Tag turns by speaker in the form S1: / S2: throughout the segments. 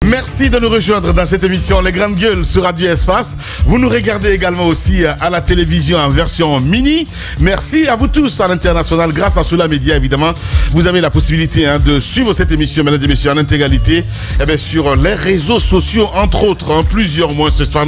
S1: Merci de nous rejoindre dans cette émission Les Grandes Gueules sur Radio Espace. Vous nous regardez également aussi à la télévision en version mini. Merci à vous tous à l'international. Grâce à Soula Média, évidemment, vous avez la possibilité de suivre cette émission, mesdames et messieurs, en intégralité sur les réseaux sociaux, entre autres, plusieurs mois ce soir.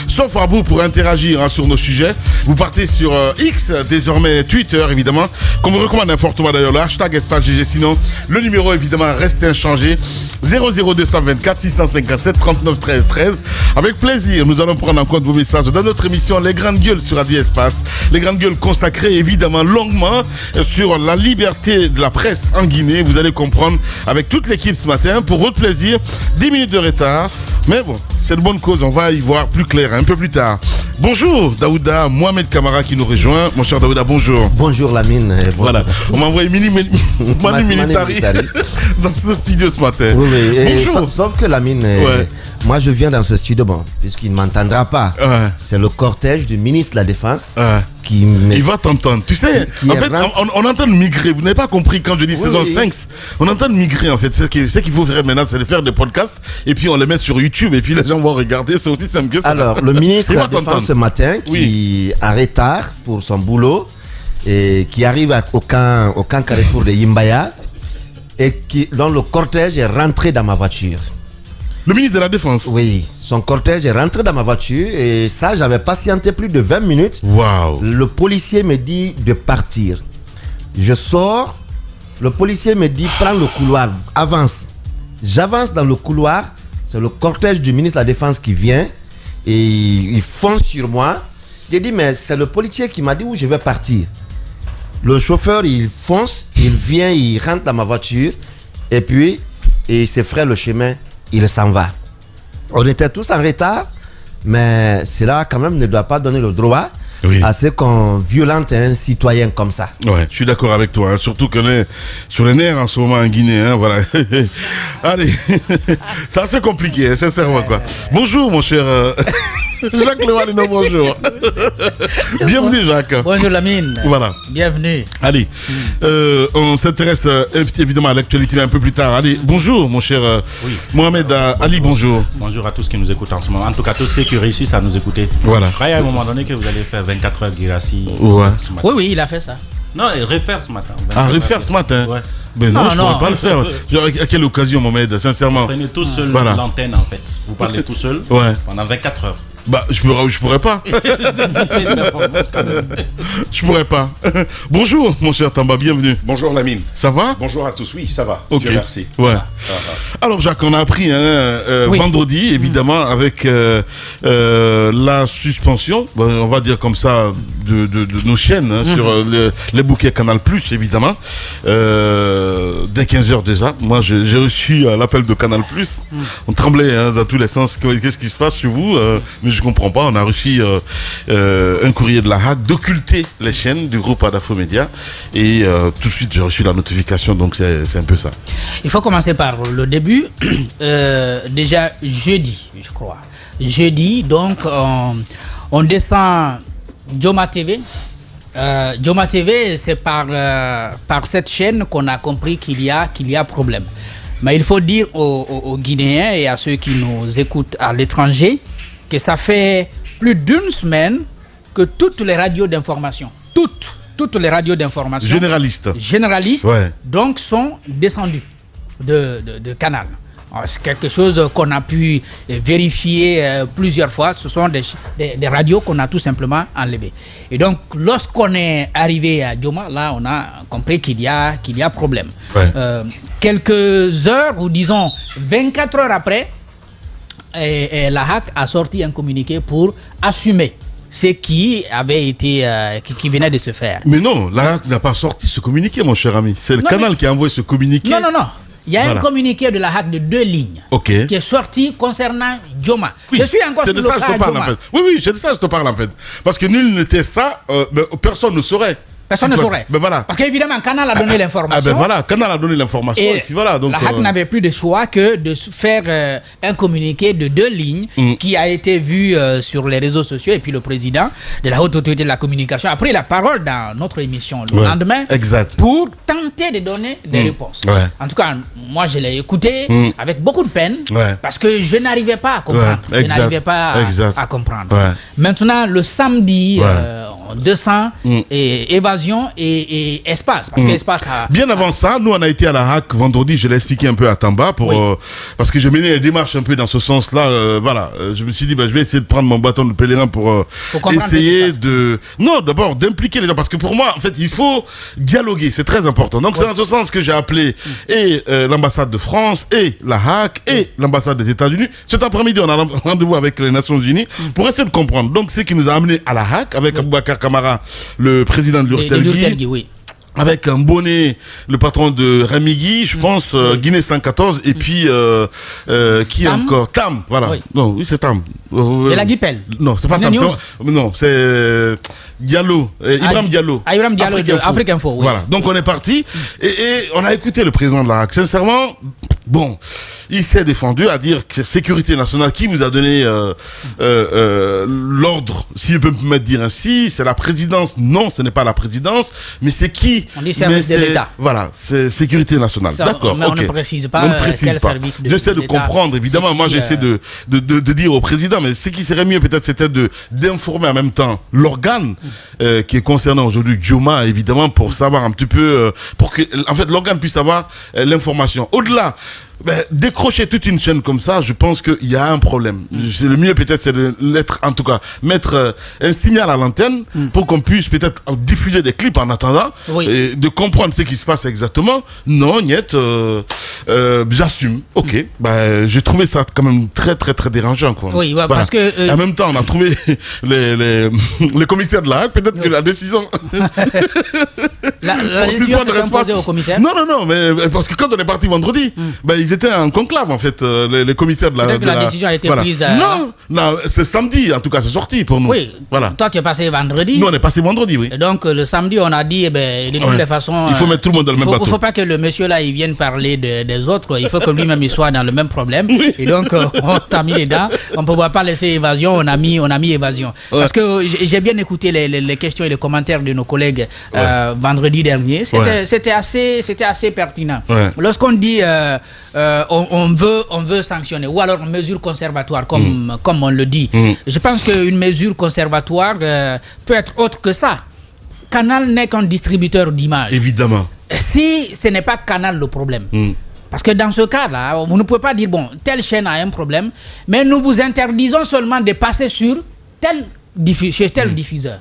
S1: Sauf à vous pour interagir sur nos sujets. Vous partez sur X, désormais Twitter, évidemment, qu'on vous recommande fortement d'ailleurs, le hashtag Espace GG. Sinon, le numéro, évidemment, reste inchangé. 00224 657 39 13 13. Avec plaisir, nous allons prendre en compte vos messages dans notre émission Les Grandes Gueules sur Radio Espace. Les Grandes Gueules consacrées évidemment longuement sur la liberté de la presse en Guinée. Vous allez comprendre avec toute l'équipe ce matin. Pour votre plaisir, 10 minutes de retard. Mais bon, c'est de bonne cause, on va y voir plus clair un peu plus tard. Bonjour Daouda, Mohamed Kamara qui nous rejoint. Mon cher Daouda, bonjour.
S2: Bonjour Lamine.
S1: Voilà, on m'a envoyé Manu Militari dans ce studio ce matin.
S2: Oui, sauf que Lamine, moi je viens dans ce studio, puisqu'il ne m'entendra pas. C'est le cortège du ministre de la Défense qui me...
S1: Il va t'entendre. Tu sais, en fait, on entend migrer. Vous n'avez pas compris quand je dis saison 5. On entend migrer en fait. Ce qu'il faut faire maintenant, c'est de faire des podcasts et puis on les met sur YouTube et puis les gens vont regarder. C'est aussi simple que ça.
S2: Alors, le ministre de la Défense ce matin, qui est en retard pour son boulot et qui arrive au camp Carrefour de Yimbaya et dont le cortège est rentré dans ma voiture.
S1: Le ministre de la Défense?
S2: Oui, son cortège est rentré dans ma voiture et ça, j'avais patienté plus de 20 minutes.
S1: Waouh!
S2: Le policier me dit de partir. Je sors, le policier me dit prends le couloir, avance. J'avance dans le couloir, c'est le cortège du ministre de la Défense qui vient et il fonce sur moi. J'ai dit mais c'est le policier qui m'a dit où je vais partir. Le chauffeur, il fonce, il vient, il rentre dans ma voiture et puis il se fraye le chemin. Il s'en va. On était tous en retard, mais cela quand même ne doit pas donner le droit à ce qu'on violente un citoyen comme ça.
S1: Ouais, je suis d'accord avec toi. Surtout qu'on est sur les nerfs en ce moment en Guinée. Voilà. Allez, c'est assez compliqué, sincèrement quoi. Bonjour mon cher Jacques Levalino, bonjour. Bienvenue Jacques.
S3: Bonjour Lamine.
S1: Voilà.
S3: Bienvenue.
S1: Allez, on s'intéresse évidemment à l'actualité un peu plus tard. Allez, bonjour mon cher Mohamed Ali, bonjour.
S4: Bonjour à tous qui nous écoutent en ce moment. En tout cas, tous ceux qui réussissent à nous écouter.
S1: Voilà.
S4: Je croyais à un moment donné que vous allez faire 24 heures Guirassi.
S3: Oui, il a fait ça.
S4: Non, il refaire ce matin.
S1: Refaire ce matin.
S4: Ouais.
S1: Mais non, je ne pourrais pas le faire. À quelle occasion, Mohamed, sincèrement?
S4: Vous prenez tout seul l'antenne en fait. Vous parlez tout seul pendant 24 heures.
S1: Bah, je pourrais pas. Je pourrais pas. Bonjour, mon cher Tamba, bienvenue.
S5: Bonjour Lamine.
S1: Ça va?
S5: Bonjour à tous, oui, ça va.
S1: Ok.
S5: Dieu merci.
S1: Ouais. Alors, Jacques, on a appris vendredi, évidemment, avec la suspension, on va dire comme ça, de nos chaînes sur les bouquets Canal+, évidemment. Dès 15h déjà, moi j'ai reçu l'appel de Canal+. On tremblait dans tous les sens. Qu'est-ce qui se passe chez vous? Mais je comprends pas. On a reçu un courrier de la HAC d'occulter les chaînes du groupe Adafo Média et tout de suite j'ai reçu la notification. Donc c'est un peu ça.
S3: Il faut commencer par le début. Déjà jeudi, je crois. Jeudi, donc on descend Joma TV. Joma TV, c'est par cette chaîne qu'on a compris qu'il y a problème. Mais il faut dire aux Guinéens et à ceux qui nous écoutent à l'étranger que ça fait plus d'une semaine que toutes les radios d'information, toutes les radios d'information généralistes donc sont descendues de Canal. C'est quelque chose qu'on a pu vérifier plusieurs fois. Ce sont des radios qu'on a tout simplement enlevées. Et donc, lorsqu'on est arrivé à Joma, là, on a compris qu'il y a problème. Quelques heures, ou disons 24 heures après, la HAC a sorti un communiqué pour assumer ce qui avait été, qui venait de se faire.
S1: Mais non, la HAC n'a pas sorti ce communiqué, mon cher ami. C'est le Canal qui a envoyé ce communiqué.
S3: Non. Il y a un communiqué de la HAC de 2 lignes qui est sorti concernant Joma. Je suis encore sur le cas Joma.
S1: Oui, c'est de ça que je te parle en fait. Parce que nul n'était ça, personne ne saurait.
S3: Personne ne saurait.
S1: Ben voilà.
S3: Parce qu'évidemment, Canal a donné l'information.
S1: Ben voilà, Canal a donné l'information.
S3: Et
S1: puis voilà, donc,
S3: la HAC n'avait plus de choix que de faire un communiqué de 2 lignes qui a été vu sur les réseaux sociaux. Et puis le président de la Haute Autorité de la Communication a pris la parole dans notre émission le lendemain pour tenter de donner des réponses. En tout cas, moi je l'ai écouté avec beaucoup de peine parce que je n'arrivais pas à comprendre. Je n'arrivais pas à comprendre. Maintenant, le samedi, 200 et évasion et espace. Parce que l'espace a...
S1: Bien avant ça, nous on a été à la HAC vendredi, je l'ai expliqué un peu à Tamba, parce que je menais les démarches un peu dans ce sens-là. Voilà, je me suis dit, je vais essayer de prendre mon bâton de pèlerin pour essayer de... Non, d'abord d'impliquer les gens, parce que pour moi, en fait, il faut dialoguer, c'est très important. Donc c'est dans ce sens que j'ai appelé et l'ambassade de France, et la HAC, et l'ambassade des États-Unis. Cet après-midi, on a rendez-vous avec les Nations Unies pour essayer de comprendre. Donc c'est ce qui nous a amené à la HAC avec Aboubacar Camara, le président de l'Urtelgui, avec un bonnet, le patron de Remigui, je pense, Guinée 114, et puis qui
S3: Tam.
S1: encore Tam, voilà. Non, oui, c'est Tam.
S3: Et la Guipel.
S1: Non, c'est pas Tam. Non, c'est Diallo, Ibrahim Diallo.
S3: Ibrahim Diallo de Afrique Info.
S1: Voilà. Donc on est parti et on a écouté le président de la HAC. Sincèrement, bon, il s'est défendu à dire que sécurité nationale qui vous a donné l'ordre, si je peux me dire ainsi, c'est la présidence. Non, ce n'est pas la présidence, mais c'est qui?
S3: On dit service de l'État.
S1: Voilà, c'est sécurité nationale. D'accord.
S3: Mais on ne précise pas quel service de l'État.
S1: J'essaie de comprendre, évidemment. Moi, j'essaie de dire au président, mais ce qui serait mieux peut-être, c'était d'informer en même temps l'organe qui est concerné aujourd'hui, Dioma, évidemment, pour savoir un petit peu, pour que, en fait, l'organe puisse avoir l'information. Au-delà, décrocher toute une chaîne comme ça, je pense qu'il y a un problème. Le mieux peut-être c'est de en tout cas, mettre un signal à l'antenne pour qu'on puisse peut-être diffuser des clips en attendant et de comprendre ce qui se passe exactement. Non, niet, j'assume. Ok, j'ai trouvé ça quand même très très très dérangeant, quoi.
S3: Oui, parce que...
S1: En même temps, on a trouvé les commissaires de la HAC, peut-être que la décision...
S3: la décision s'est imposée au commissaire.
S1: Non, mais parce que quand on est parti vendredi, ils étaient en conclave, en fait, les commissaires de la...
S3: Peut-être que la décision a été prise...
S1: Non, c'est samedi, en tout cas, c'est sorti pour nous.
S3: Oui, voilà. Toi, tu es passé vendredi.
S1: Nous, on est passé vendredi, oui.
S3: Et donc, le samedi, on a dit, de toutes les façons...
S1: Il faut mettre tout le monde dans le même bateau.
S3: Il ne faut pas que le monsieur-là, il vienne parler des autres. Il faut que lui-même, il soit dans le même problème. Et donc, on t'a mis les dents. On ne peut pas laisser évasion. On a mis évasion. Parce que j'ai bien écouté les questions et les commentaires de nos collègues vendredi dernier. C'était assez pertinent. Lorsqu'on dit... on veut sanctionner, ou alors mesure conservatoire, comme on le dit. Je pense qu'une mesure conservatoire peut être autre que ça. Canal n'est qu'un distributeur d'images.
S1: Évidemment.
S3: Si ce n'est pas Canal le problème. Parce que dans ce cas-là, vous ne pouvez pas dire, bon, telle chaîne a un problème, mais nous vous interdisons seulement de passer sur tel diffuseur.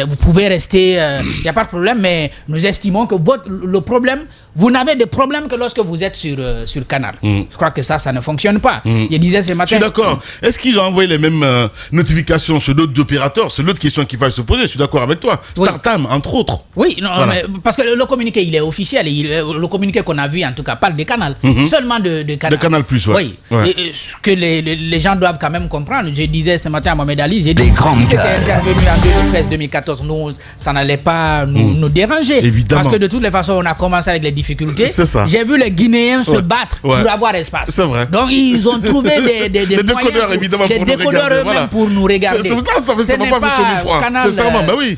S3: Vous pouvez rester, il n'y a pas de problème, mais nous estimons que le problème, vous n'avez de problème que lorsque vous êtes sur Canal. Je crois que ça ne fonctionne pas. Je disais ce matin...
S1: Je suis d'accord. Est-ce qu'ils ont envoyé les mêmes notifications sur d'autres opérateurs? C'est l'autre question qu'il va se poser, je suis d'accord avec toi. StarTime, entre autres.
S3: Oui, non, mais parce que le communiqué, il est officiel. Le communiqué qu'on a vu, en tout cas, parle de Canal. Seulement de Canal.
S1: De Canal+,
S3: oui. Et ce que les gens doivent quand même comprendre. Je disais ce matin à Mohamed Ali, j'ai dit, si c'était intervenu en 2013-2014, nous, ça n'allait pas nous déranger.
S1: Évidemment.
S3: Parce que de toutes les façons, on a commencé avec les difficultés.
S1: C'est ça.
S3: J'ai vu les Guinéens se battre pour avoir espace.
S1: C'est vrai.
S3: Donc, ils ont trouvé des
S1: décodeurs, évidemment,
S3: des décodeurs eux-mêmes pour nous regarder.
S1: C'est ça, ça ne pas fait sur froid.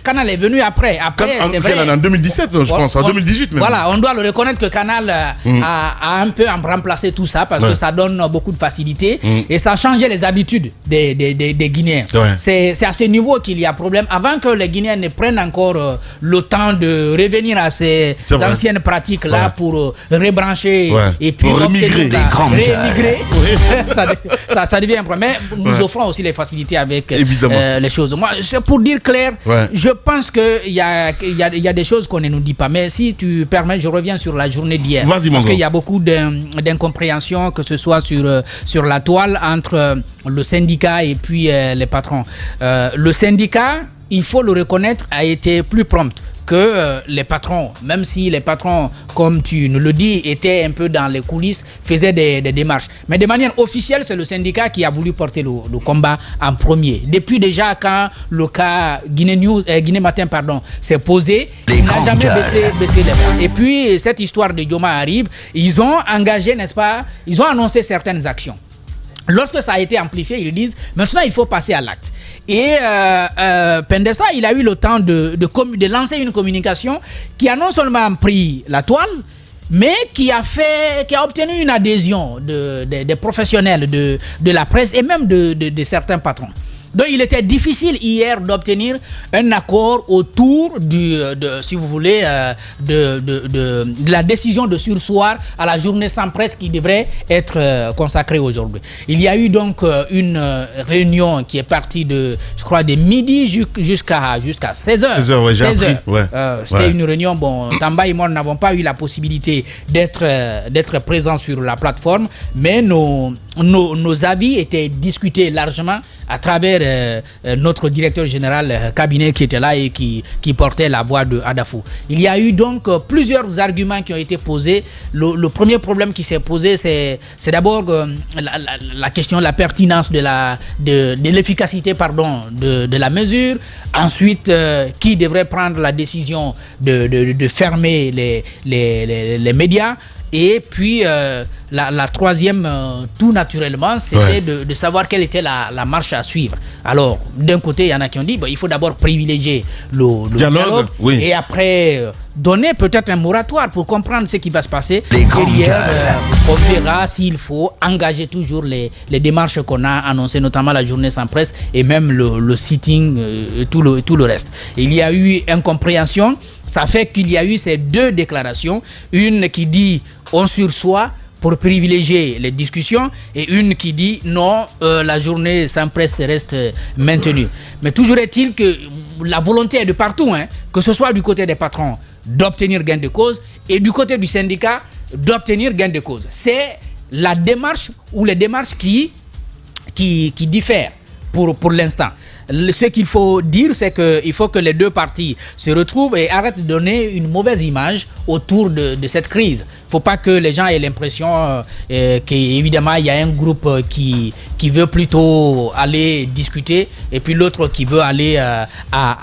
S3: Canal est venu après. C'est vrai.
S1: En 2017, je pense, en 2018 même.
S3: Voilà, on doit le reconnaître que Canal a un peu remplacé tout ça parce que ça donne beaucoup de facilité et ça a changé les habitudes des Guinéens. C'est à ce niveau qu'il y a problème. Avant que les Guinéens ne prennent encore le temps de revenir à ces anciennes pratiques-là pour rebrancher et puis
S1: remigrer.
S3: Ça devient un problème. Mais nous offrons aussi les facilités avec les choses. Moi, pour dire clair, je pense qu'il y a des choses qu'on ne nous dit pas. Mais si tu permets, je reviens sur la journée d'hier. Parce qu'il y a beaucoup d'incompréhension, que ce soit sur la toile entre le syndicat et puis les patrons. Le syndicat, il faut le reconnaître, a été plus prompt que les patrons, même si les patrons, comme tu nous le dis, étaient un peu dans les coulisses, faisaient des démarches. Mais de manière officielle, c'est le syndicat qui a voulu porter le combat en premier. Depuis déjà quand le cas Guinée Matin s'est posé, il n'a jamais baissé les bras. Et puis cette histoire de Dioma arrive, ils ont engagé, n'est-ce pas, ils ont annoncé certaines actions. Lorsque ça a été amplifié, ils disent maintenant il faut passer à l'acte. Et Pendessa, il a eu le temps de lancer une communication qui a non seulement pris la toile, mais qui a obtenu une adhésion des professionnels de la presse et même de certains patrons. Donc il était difficile hier d'obtenir un accord autour si vous voulez, de la décision de surseoir à la journée sans presse qui devrait être consacrée aujourd'hui. Il y a eu donc une réunion qui est partie de midi jusqu'à 16h.
S1: 16h, ouais,
S3: C'était une réunion, Tamba et moi n'avons pas eu la possibilité d'être présents sur la plateforme, mais nos avis étaient discutés largement à travers notre directeur général cabinet qui était là et qui portait la voix de Adafou. Il y a eu donc plusieurs arguments qui ont été posés. Le premier problème qui s'est posé, c'est d'abord la question de la pertinence de l'efficacité de la mesure. Ensuite, qui devrait prendre la décision de fermer les médias. Et puis, la troisième, tout naturellement, c'était de savoir quelle était la marche à suivre. Alors, d'un côté, il y en a qui ont dit il faut d'abord privilégier le dialogue et après donner peut-être un moratoire pour comprendre ce qui va se passer. Derrière, on verra s'il faut engager toujours les démarches qu'on a annoncées, notamment la journée sans presse et même le sitting et tout le reste. Il y a eu incompréhension. Ça fait qu'il y a eu ces deux déclarations. Une qui dit on sursoit pour privilégier les discussions et une qui dit non, la journée sans presse reste maintenue. Mais toujours est-il que la volonté est de partout, que ce soit du côté des patrons d'obtenir gain de cause et du côté du syndicat d'obtenir gain de cause. C'est la démarche ou les démarches qui diffèrent pour l'instant. Ce qu'il faut dire, c'est qu'il faut que les deux parties se retrouvent et arrêtent de donner une mauvaise image autour de cette crise. Il ne faut pas que les gens aient l'impression qu'évidemment il y a un groupe qui veut plutôt aller discuter et puis l'autre qui veut aller à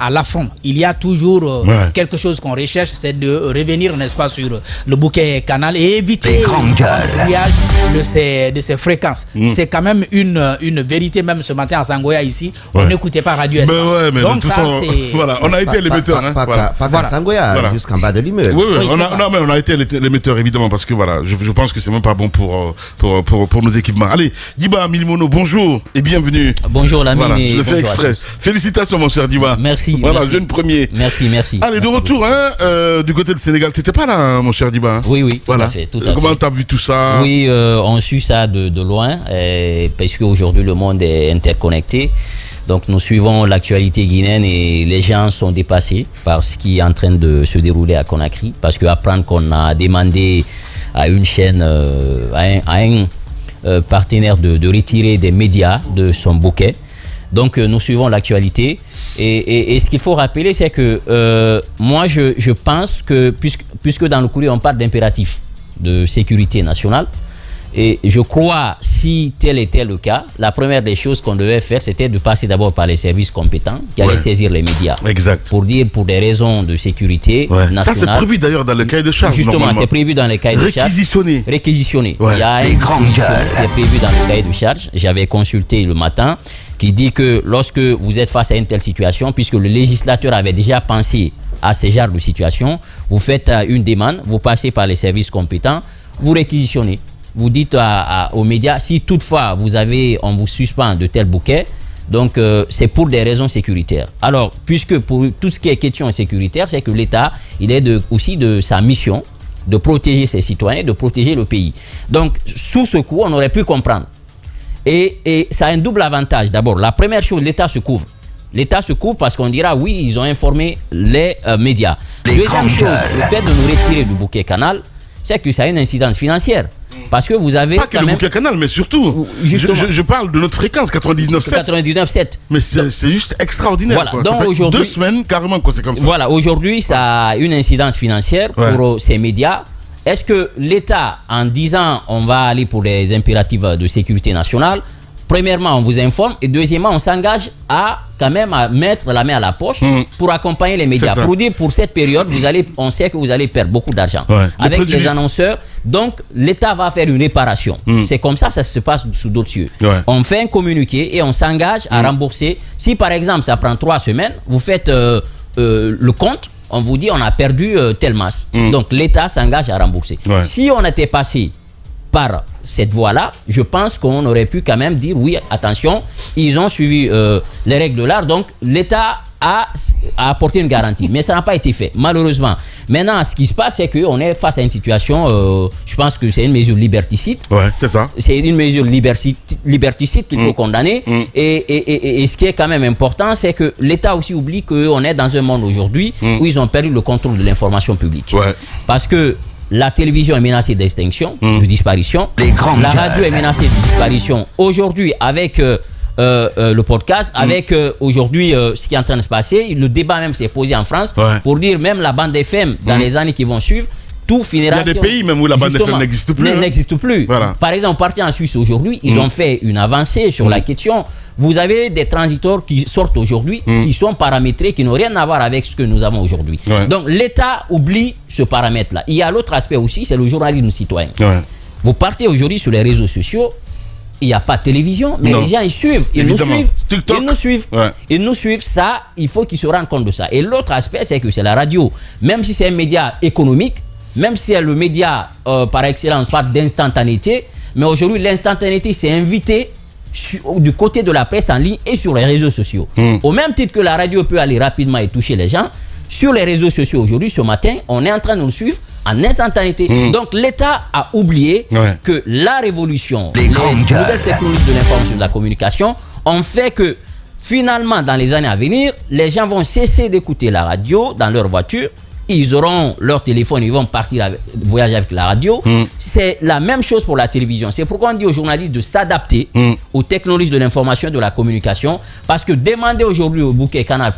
S3: la fond. Il y a toujours quelque chose qu'on recherche, c'est de revenir, n'est-ce pas, sur le bouquet canal et éviter le de ces fréquences. C'est quand même une vérité. Même ce matin à Sangoya ici, on n'écoutait pas Radio Espace.
S1: Mais donc ça, voilà, on a été l'émetteur.
S2: Pas qu'à Sangoya, jusqu'en bas de l'immeuble.
S1: Oui, on a été l'émetteur évidemment parce que voilà, je pense que c'est même pas bon pour nos équipements. Allez, Diba Milimono, bonjour et bienvenue.
S5: Bonjour l'ami.
S1: Voilà, je le fais exprès. Félicitations mon cher Diba.
S5: Merci.
S1: Voilà, jeune premier.
S5: Merci.
S1: Allez, de retour du côté du Sénégal. T'étais pas là, mon cher Diba.
S5: Oui, tout à fait.
S1: Comment t'as vu tout ça?
S5: Oui, on suit ça de loin parce qu'aujourd'hui le monde est interconnecté. Donc nous suivons l'actualité guinéenne et les gens sont dépassés par ce qui est en train de se dérouler à Conakry. Parce qu'apprendre qu'on a demandé à une chaîne, à un partenaire de retirer des médias de son bouquet. Donc nous suivons l'actualité. Et ce qu'il faut rappeler, c'est que moi je pense que puisque dans le courrier on parle d'impératif de sécurité nationale, et je crois, si tel était le cas, la première des choses qu'on devait faire, c'était de passer d'abord par les services compétents qui allaient saisir les médias. Exact. Pour des raisons de sécurité nationale. Ça, c'est
S1: prévu d'ailleurs dans le cahier de charge.
S5: Justement, c'est prévu dans le cahier de charge. Réquisitionné. Ouais. Il y a une réquisition qui est prévue dans le cahier de charge. J'avais consulté le matin, qui dit que lorsque vous êtes face à une telle situation, puisque le législateur avait déjà pensé à ce genre de situation, vous faites une demande, vous passez par les services compétents, vous réquisitionnez. Vous dites aux médias, si toutefois on vous suspend de tel bouquet, donc c'est pour des raisons sécuritaires. Alors, puisque pour tout ce qui est question sécuritaire, c'est que l'État, il est aussi de sa mission de protéger ses citoyens, de protéger le pays. Donc, sous ce coup, on aurait pu comprendre. Et ça a un double avantage. D'abord, la première chose, l'État se couvre. L'État se couvre parce qu'on dira, oui, ils ont informé les médias. Deuxième chose, le fait de nous retirer du bouquet canal, c'est que ça a une incidence financière. Parce que vous avez
S1: pas que le bouquet canal, mais surtout, je parle de notre fréquence 99.7.
S5: 99.7.
S1: Mais c'est juste extraordinaire.
S5: Voilà.
S1: Quoi.
S5: Donc
S1: ça fait
S5: aujourd'hui,
S1: 2 semaines carrément que c'est comme ça.
S5: Voilà, aujourd'hui, ça a une incidence financière pour ces médias. Est-ce que l'État, en disant on va aller pour les impératifs de sécurité nationale, premièrement, on vous informe et deuxièmement, on s'engage à quand même à mettre la main à la poche pour accompagner les médias. Pour dire pour cette période, on sait que vous allez perdre beaucoup d'argent avec les annonceurs. Donc, l'État va faire une réparation. C'est comme ça se passe sous d'autres cieux. On fait un communiqué et on s'engage à rembourser. Si par exemple, ça prend 3 semaines, vous faites le compte, on vous dit on a perdu telle masse. Donc, l'État s'engage à rembourser. Si on était passé par cette voie-là, je pense qu'on aurait pu quand même dire oui, attention, ils ont suivi les règles de l'art, donc l'État a apporté une garantie. Mais ça n'a pas été fait, malheureusement. Maintenant, ce qui se passe, c'est qu'on est face à une situation, je pense que c'est une mesure liberticide.
S1: Ouais, c'est ça.
S5: C'est une mesure liberticide qu'il faut condamner. Et ce qui est quand même important, c'est que l'État aussi oublie qu'on est dans un monde aujourd'hui où ils ont perdu le contrôle de l'information publique. Parce que la télévision est menacée d'extinction, de disparition. La radio est menacée de disparition. Aujourd'hui, avec le podcast, avec aujourd'hui ce qui est en train de se passer, le débat même s'est posé en France pour dire même la bande FM dans les années qui vont suivre, tout finira.
S1: Il y a des pays même où la bande FM n'existe plus.
S5: N'existe plus. Voilà. Par exemple, parti en Suisse aujourd'hui, ils ont fait une avancée sur la question. Vous avez des transitors qui sortent aujourd'hui, qui sont paramétrés, qui n'ont rien à voir avec ce que nous avons aujourd'hui. Donc l'État oublie ce paramètre-là. Il y a l'autre aspect aussi, c'est le journalisme citoyen. Vous partez aujourd'hui sur les réseaux sociaux, il n'y a pas de télévision, mais les gens ils suivent, ils nous suivent. TikTok. Ils nous suivent. Ils nous suivent, ça, il faut qu'ils se rendent compte de ça. Et l'autre aspect, c'est que c'est la radio. Même si c'est un média économique, même si c'est le média par excellence, pas d'instantanéité, mais aujourd'hui l'instantanéité s'est invitée du côté de la presse en ligne et sur les réseaux sociaux. Au même titre que la radio peut aller rapidement et toucher les gens, sur les réseaux sociaux aujourd'hui, ce matin, on est en train de nous suivre en instantanéité. Donc l'État a oublié que la révolution, les nouvelles technologies de l'information et de la communication ont fait que finalement, dans les années à venir, les gens vont cesser d'écouter la radio dans leur voiture. Ils auront leur téléphone, ils vont partir voyager avec la radio. C'est la même chose pour la télévision. C'est pourquoi on dit aux journalistes de s'adapter aux technologies de l'information et de la communication. Parce que demander aujourd'hui au bouquet Canal+,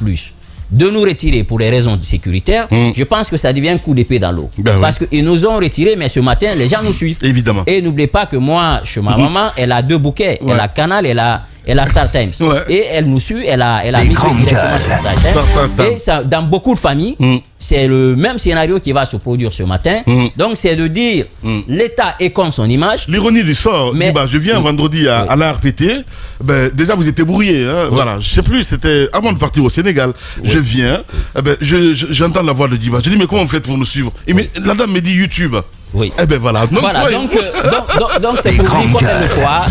S5: de nous retirer pour des raisons sécuritaires, je pense que ça devient un coup d'épée dans l'eau. Parce qu'ils nous ont retirés, mais ce matin, les gens nous suivent. Évidemment. Et n'oubliez pas que moi, chez ma maman, elle a 2 bouquets. Elle a Canal, elle a Star Times. Et elle nous suit, elle a migré directement sur Star Times. Et ça, dans beaucoup de familles, c'est le même scénario qui va se produire ce matin. Donc c'est de dire, l'État est comme son image. L'ironie du sort, je viens vendredi à la RPT, déjà vous étiez brouillé. Voilà, je sais plus, c'était avant de partir au Sénégal. Je viens, j'entends la voix de Diba. Je dis, mais comment vous faites pour nous suivre? Et la dame me dit YouTube. Oui. Eh ben voilà. Donc c'est pour dire combien de fois.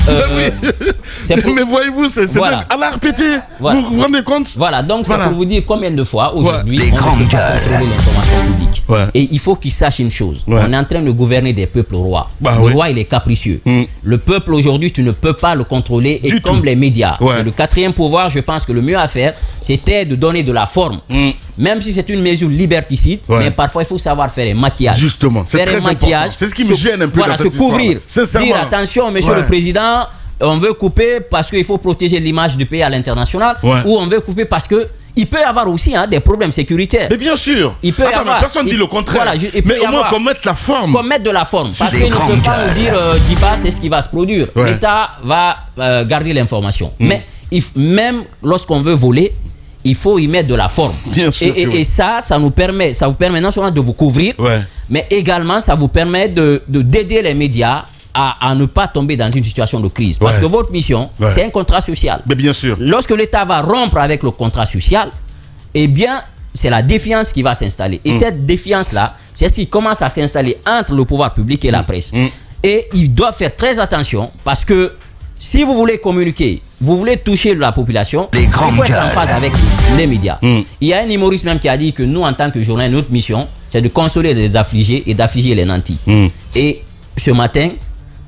S5: Mais voyez-vous, c'est voilà. À la RPT. Voilà. Vous vous rendez compte? Voilà. Donc c'est pour vous dire combien de fois aujourd'hui on ne peut pas contrôler l'information publique. Et il faut qu'ils sachent une chose. On est en train de gouverner des peuples rois. Le roi il est capricieux. Le peuple aujourd'hui tu ne peux pas le contrôler. Et comme les médias, c'est le 4e pouvoir. Je pense que le mieux à faire, c'était de donner de la forme. Même si c'est une mesure liberticide, mais parfois il faut savoir faire un maquillage. Justement, c'est très important. C'est ce qui me gêne un peu. Voilà, se couvrir. Dire attention, monsieur le président, on veut couper parce qu'il faut protéger l'image du pays à l'international, ou on veut couper parce que il peut y avoir aussi des problèmes sécuritaires. Mais bien sûr. Il peut y avoir. Personne ne dit le contraire. Voilà, mais au moins qu'on mette la forme. Qu'on mette de la forme. Parce qu'il ne peut pas nous dire, Diba, c'est ce qui va se produire. L'État va garder l'information. Mais même lorsqu'on veut voler, il faut y mettre de la forme. Bien sûr, et ça vous permet non seulement de vous couvrir, mais également ça vous permet d'aider les médias à ne pas tomber dans une situation de crise. Parce que votre mission, c'est un contrat social. Mais bien sûr. Lorsque l'État va rompre avec le contrat social, eh bien, c'est la défiance qui va s'installer. Et cette défiance-là, c'est ce qui commence à s'installer entre le pouvoir public et la presse. Et ils doivent faire très attention parce que si vous voulez communiquer, vous voulez toucher la population, il faut être en phase avec les médias. Il y a un humoriste même qui a dit que nous, en tant que journal, notre mission, c'est de consoler les affligés et d'affliger les nantis. Et ce matin,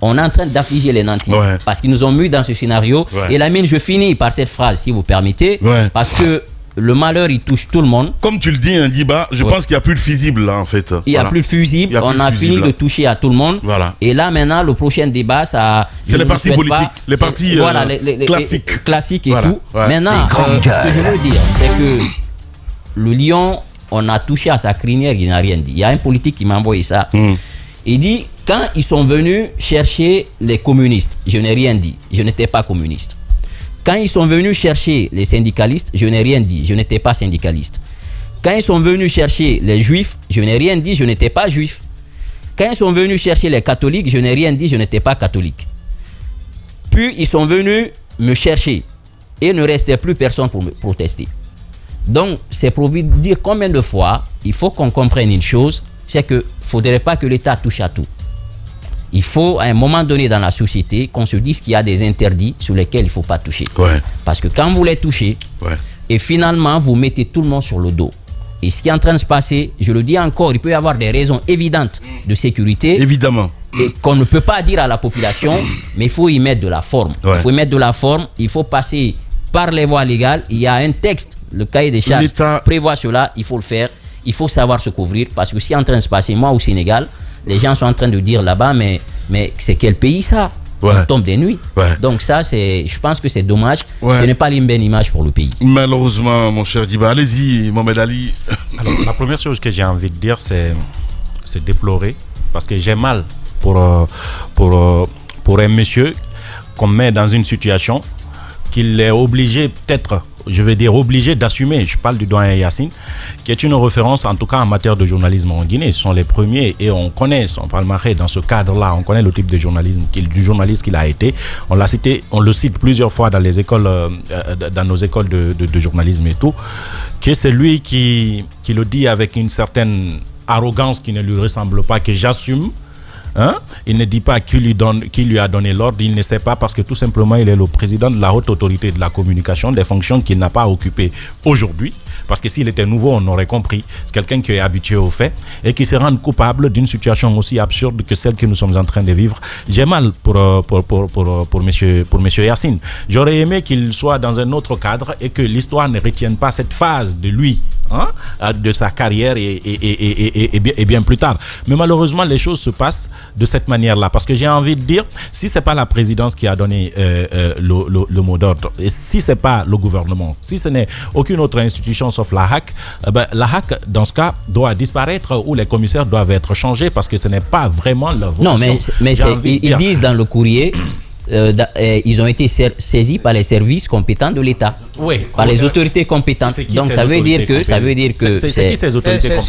S5: on est en train d'affliger les nantis parce qu'ils nous ont mis dans ce scénario. Et Lamine, je finis par cette phrase, si vous permettez, parce que le malheur, il touche tout le monde.
S1: Comme tu le dis, Ndiba, je pense qu'il n'y a plus de fusible là en fait.
S5: Il n'y a plus de fusible, on a fini de toucher à tout le monde.
S1: Voilà.
S5: Et là maintenant, le prochain débat,
S1: c'est les partis politiques, les partis
S5: classiques et tout. Ouais. Maintenant, ce que je veux dire, c'est que le lion, on a touché à sa crinière, il n'a rien dit. Il y a un politique qui m'a envoyé ça. Il dit, quand ils sont venus chercher les communistes, je n'ai rien dit, je n'étais pas communiste. Quand ils sont venus chercher les syndicalistes, je n'ai rien dit, je n'étais pas syndicaliste. Quand ils sont venus chercher les juifs, je n'ai rien dit, je n'étais pas juif. Quand ils sont venus chercher les catholiques, je n'ai rien dit, je n'étais pas catholique. Puis ils sont venus me chercher et il ne restait plus personne pour me protester. Donc c'est pour vous dire combien de fois il faut qu'on comprenne une chose, c'est qu'il ne faudrait pas que l'État touche à tout. Il faut à un moment donné dans la société qu'on se dise qu'il y a des interdits sur lesquels il ne faut pas toucher. Parce que quand vous les touchez, et finalement vous mettez tout le monde sur le dos. Et ce qui est en train de se passer, je le dis encore, il peut y avoir des raisons évidentes de sécurité.
S1: Évidemment.
S5: Et qu'on ne peut pas dire à la population, mais il faut y mettre de la forme. Il faut y mettre de la forme, il faut passer par les voies légales. Il y a un texte, le cahier des charges prévoit cela, il faut le faire. Il faut savoir se couvrir parce que ce qui est en train de se passer, moi au Sénégal, les gens sont en train de dire là-bas, mais c'est quel pays ça? On tombe des nuits. Donc ça, je pense que c'est dommage. Ce n'est pas une belle image pour le pays.
S1: Malheureusement, mon cher Diba, allez-y, Mohamed Ali.
S4: Alors, la première chose que j'ai envie de dire, c'est déplorer, parce que j'ai mal pour un monsieur qu'on met dans une situation qu'il est obligé peut-être, je veux dire obligé d'assumer. Je parle du doyen Yacine, qui est une référence en tout cas en matière de journalisme en Guinée. Ce sont les premiers et on connaît son palmarès dans ce cadre-là. On connaît le type de journalisme, du journaliste qu'il a été. On l'a cité, on le cite plusieurs fois dans les écoles, dans nos écoles de journalisme et tout. Que c'est lui qui le dit avec une certaine arrogance qui ne lui ressemble pas, que j'assume. Il ne dit pas qui lui a donné l'ordre, il ne sait pas parce que tout simplement il est le président de la haute autorité de la communication, des fonctions qu'il n'a pas occupées aujourd'hui. Parce que s'il était nouveau, on aurait compris. C'est quelqu'un qui est habitué aux faits et qui se rend coupable d'une situation aussi absurde que celle que nous sommes en train de vivre. J'ai mal pour monsieur Yacine. J'aurais aimé qu'il soit dans un autre cadre et que l'histoire ne retienne pas cette phase de lui, de sa carrière et bien plus tard. Mais malheureusement, les choses se passent de cette manière-là. Parce que j'ai envie de dire, si ce n'est pas la présidence qui a donné le mot d'ordre, et si ce n'est pas le gouvernement, si ce n'est aucune autre institution sauf la HAC, la HAC, dans ce cas, doit disparaître ou les commissaires doivent être changés parce que ce n'est pas vraiment leur vocation.
S5: Non, mais ils disent dans le courrier... ils ont été saisis par les services compétents de l'État, par les autorités compétentes. Donc ça veut dire que
S4: c'est qui ces autorités compétentes?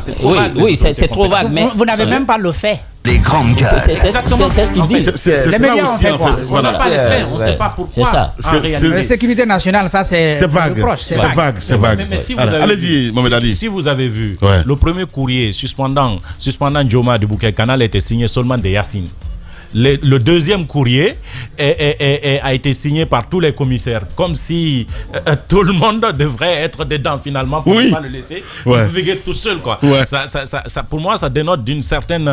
S3: C'est trop vague.
S5: Oui, c'est trop vague. Mais
S3: vous n'avez même pas le fait.
S6: Les grandes gueules.
S5: C'est ce qu'ils disent.
S3: Les médias ont fait quoi?
S4: On n'a pas les faits, on ne sait pas pourquoi.
S5: C'est ça.
S3: La sécurité nationale, ça c'est
S1: vague.
S3: C'est vague.
S4: Mais si
S1: allez-y, Mohamed Ali.
S4: Si vous avez vu, le premier courrier suspendant Dioma de Bouquet Canal était signé seulement de Yacine. Le deuxième courrier a été signé par tous les commissaires, comme si tout le monde devrait être dedans finalement pour ne pas le laisser naviguer tout seul, quoi. Ça, pour moi, ça dénote d'une certaine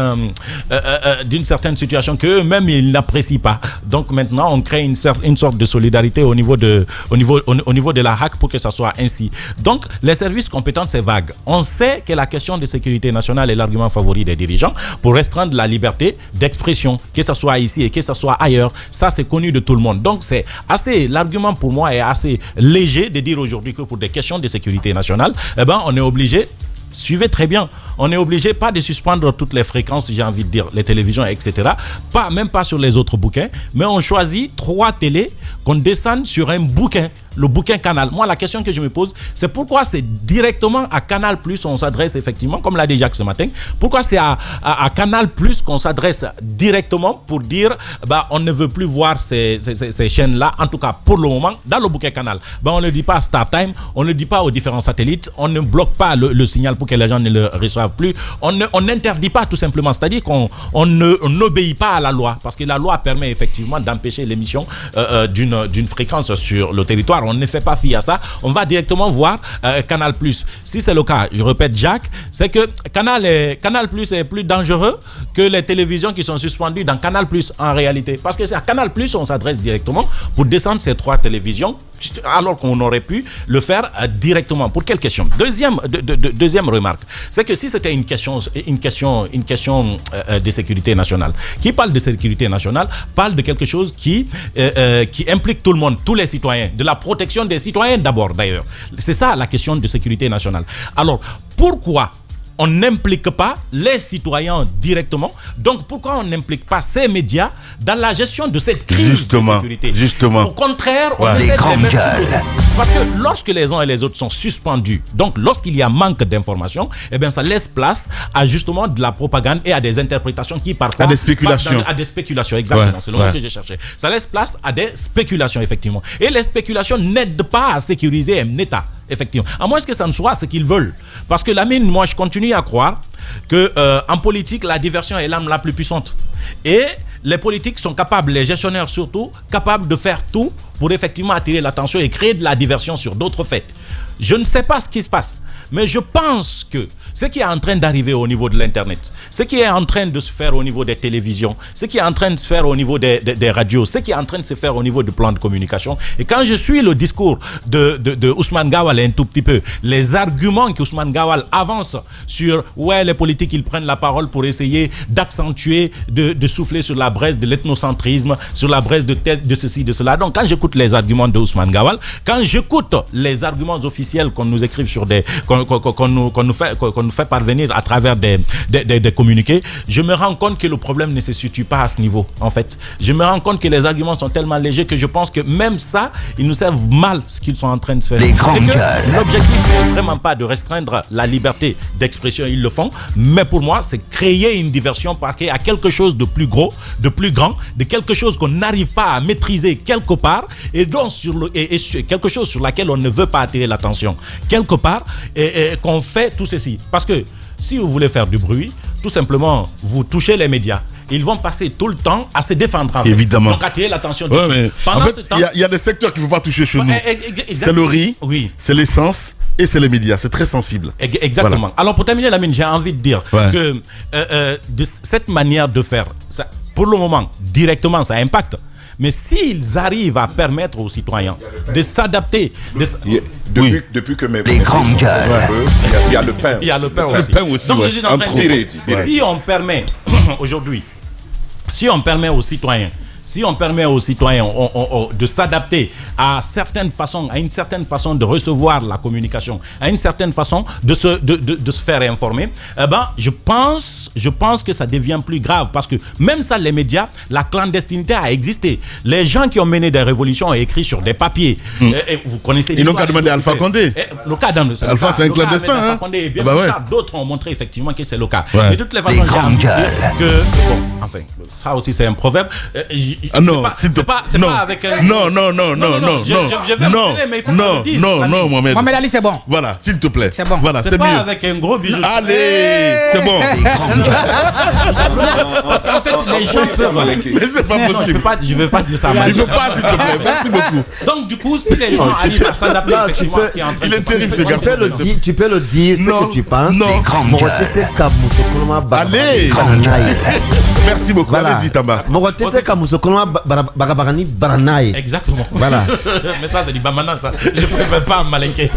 S4: situation qu'eux-mêmes ils n'apprécient pas. Donc maintenant, on crée une sorte de solidarité au niveau de la HAC pour que ça soit ainsi. Donc les services compétents, c'est vague. On sait que la question de sécurité nationale est l'argument favori des dirigeants pour restreindre la liberté d'expression, que ça soit ici et que ça soit ailleurs. Ça, c'est connu de tout le monde. Donc c'est assez, l'argument pour moi est assez léger de dire aujourd'hui que pour des questions de sécurité nationale, on est obligé, suivez très bien, on est obligé pas de suspendre toutes les fréquences, j'ai envie de dire, les télévisions, etc. Même pas sur les autres bouquins, mais on choisit 3 télés qu'on descende sur un bouquin, le bouquin Canal. Moi, la question que je me pose, c'est pourquoi c'est directement à Canal Plus on s'adresse effectivement, comme l'a dit Jacques ce matin, pourquoi c'est à Canal Plus qu'on s'adresse directement pour dire, on ne veut plus voir ces chaînes-là, en tout cas pour le moment, dans le bouquin Canal. On ne le dit pas à StarTime, on ne le dit pas aux différents satellites, on ne bloque pas le signal pour que les gens ne le reçoivent plus. On n'interdit pas tout simplement, c'est-à-dire qu'on n'obéit pas à la loi, parce que la loi permet effectivement d'empêcher l'émission d'une fréquence sur le territoire. On ne fait pas fi à ça, on va directement voir Canal+. Si c'est le cas, je répète Jacques, c'est que Canal+ est plus dangereux que les télévisions qui sont suspendues dans Canal+ en réalité, parce que c'est à Canal+ on s'adresse directement pour descendre ces 3 télévisions alors qu'on aurait pu le faire directement. Pour quelle question? Deuxième remarque, c'est que si c'était une question de sécurité nationale, qui parle de sécurité nationale, parle de quelque chose qui implique tout le monde, tous les citoyens, de la protection des citoyens d'abord d'ailleurs. C'est ça la question de sécurité nationale. Alors, pourquoi on n'implique pas les citoyens directement? Donc pourquoi on n'implique pas ces médias dans la gestion de cette crise de sécurité?
S1: Justement.
S4: Au contraire, on essaie de les mettre sur le dos. Parce que lorsque les uns et les autres sont suspendus, donc lorsqu'il y a manque d'informations, eh bien ça laisse place à justement de la propagande et à des interprétations qui parfois...
S1: À des spéculations.
S4: À des spéculations, exactement. C'est le mot que j'ai cherché. Ça laisse place à des spéculations, effectivement. Et les spéculations n'aident pas à sécuriser un État. Effectivement. À moins que ça ne soit ce qu'ils veulent. Parce que Lamine, moi je continue à croire que en politique, la diversion est l'arme la plus puissante. Et les politiques sont capables, les gestionnaires surtout, capables de faire tout pour effectivement attirer l'attention et créer de la diversion sur d'autres faits. Je ne sais pas ce qui se passe, mais je pense que ce qui est en train d'arriver au niveau de l'Internet, ce qui est en train de se faire au niveau des télévisions, ce qui est en train de se faire au niveau des radios, ce qui est en train de se faire au niveau du plan de communication. Et quand je suis le discours de Ousmane Gawal un tout petit peu, les arguments qu'Ousmane Gawal avance sur les politiques, ils prennent la parole pour essayer d'accentuer, de souffler sur la braise de l'ethnocentrisme, sur la braise de ceci, de cela. Donc quand j'écoute les arguments de Ousmane Gawal, quand j'écoute les arguments officiels qu'on nous écrive sur qu'on nous fait parvenir à travers des communiqués, je me rends compte que le problème ne se situe pas à ce niveau, en fait. Je me rends compte que les arguments sont tellement légers que je pense que même ça, ils nous servent mal ce qu'ils sont en train de faire. L'objectif n'est vraiment pas de restreindre la liberté d'expression, ils le font, mais pour moi, c'est créer une diversion parce qu'il y a quelque chose de plus gros, de plus grand, de quelque chose qu'on n'arrive pas à maîtriser quelque part, et donc quelque chose sur laquelle on ne veut pas attirer l'attention quelque part, et qu'on fait tout ceci. Parce que si vous voulez faire du bruit, tout simplement, vous touchez les médias. Ils vont passer tout le temps à se défendre. En fait.
S1: Évidemment.
S4: Donc attirer l'attention de
S1: en fait, il y a des secteurs qu'il ne faut pas toucher chez nous. C'est le riz, c'est l'essence et c'est les médias. C'est très sensible.
S4: Exactement. Voilà. Alors pour terminer, Lamine, j'ai envie de dire que de cette manière de faire, ça, pour le moment, directement, ça impacte. Mais s'ils arrivent à permettre aux citoyens de s'adapter...
S6: Depuis que mes grandes gueules, il y a le pain.
S4: Il y a le pain aussi. Donc je suis en train de dire, si on permet aujourd'hui, si on permet aux citoyens de s'adapter à une certaine façon de recevoir la communication, à une certaine façon de se faire informer, eh ben, je pense que ça devient plus grave parce que même ça, les médias, la clandestinité a existé. Les gens qui ont mené des révolutions ont écrit sur des papiers. Vous connaissez l'histoire.
S1: Ils n'ont qu'à demander à Alpha Condé.
S4: Le cas
S1: Alpha, c'est un clandestin.
S4: Alpha Condé, bien d'autres ont montré effectivement que c'est le cas. De toutes les façons, j'ai envie de dire que, enfin, ça aussi c'est un proverbe.
S1: Non,
S4: c'est pas avec un...
S1: Non, Mohamed.
S3: Mohamed Ali, c'est bon.
S1: Voilà, s'il te plaît.
S3: C'est bon.
S1: Voilà,
S4: c'est pas
S1: mieux.
S4: avec un gros bijou.
S1: Allez, c'est bon.
S4: Parce qu'en fait, les gens peuvent...
S1: Mais c'est pas possible.
S4: Je veux pas dire ça.
S1: Tu veux pas, s'il te plaît. Merci beaucoup.
S4: Donc, du coup, si les gens arrivent à s'adapter effectivement à ce qui est en train de...
S1: Il est terrible, ce garçon.
S2: Tu peux le dire, ce que tu penses.
S1: Non.
S2: Allez.
S1: Merci beaucoup. Allez-y, Tamba.
S4: Exactement.
S2: Voilà.
S4: Mais ça, c'est du bamana, ça. Je préfère pas malinquer.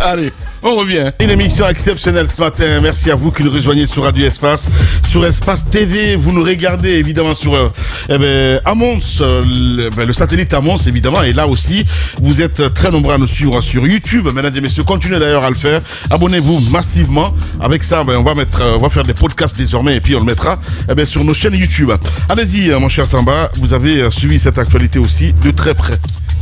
S1: Allez, on revient. Une émission exceptionnelle ce matin. Merci à vous qui nous rejoignez sur Radio Espace, sur Espace TV. Vous nous regardez évidemment sur Amons, le satellite Amons évidemment. Et là aussi, vous êtes très nombreux à nous suivre sur YouTube. Mesdames et messieurs, continuez d'ailleurs à le faire. Abonnez-vous massivement. Avec ça, on va faire des podcasts désormais et puis on le mettra sur nos chaînes YouTube. Allez-y, mon cher Tamba, vous avez suivi cette actualité aussi de très près.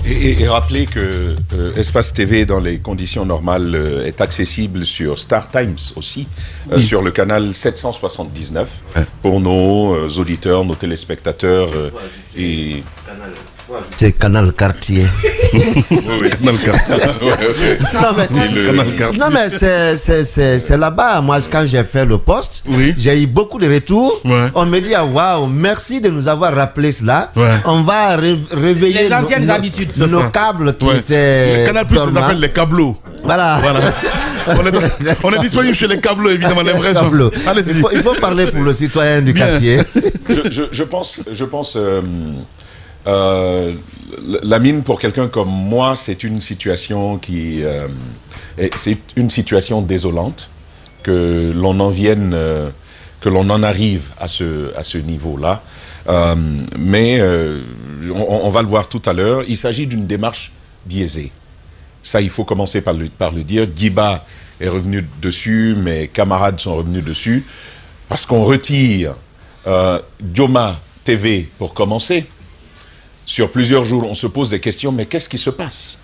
S6: Et rappelez que Espace TV, dans les conditions normales, est accessible sur Star Times aussi, sur le canal 779, pour nos auditeurs, nos téléspectateurs. Et...
S2: C'est Canal Quartier.
S6: Oui.
S1: Canal Quartier.
S2: Non mais c'est là-bas. Moi, quand j'ai fait le poste, j'ai eu beaucoup de retours. On me dit waouh, merci de nous avoir rappelé cela. On va réveiller
S3: les anciennes habitudes.
S2: Nos câbles qui étaient.
S1: Le Canal Plus, ça s'appelle les câbleaux.
S2: Voilà.
S1: On est disponible chez les câbleaux, évidemment, les vrais gens. Allez-y.
S2: Il faut parler pour le citoyen du quartier.
S6: Je pense Lamine, pour quelqu'un comme moi, c'est une situation c'est une situation désolante, que l'on en vienne, que l'on en arrive à ce niveau-là. Mais on va le voir tout à l'heure, il s'agit d'une démarche biaisée. Ça, il faut commencer par le dire. Guiba est revenu dessus, mes camarades sont revenus dessus, parce qu'on retire Dioma TV pour commencer. Sur plusieurs jours, on se pose des questions, mais qu'est-ce qui se passe?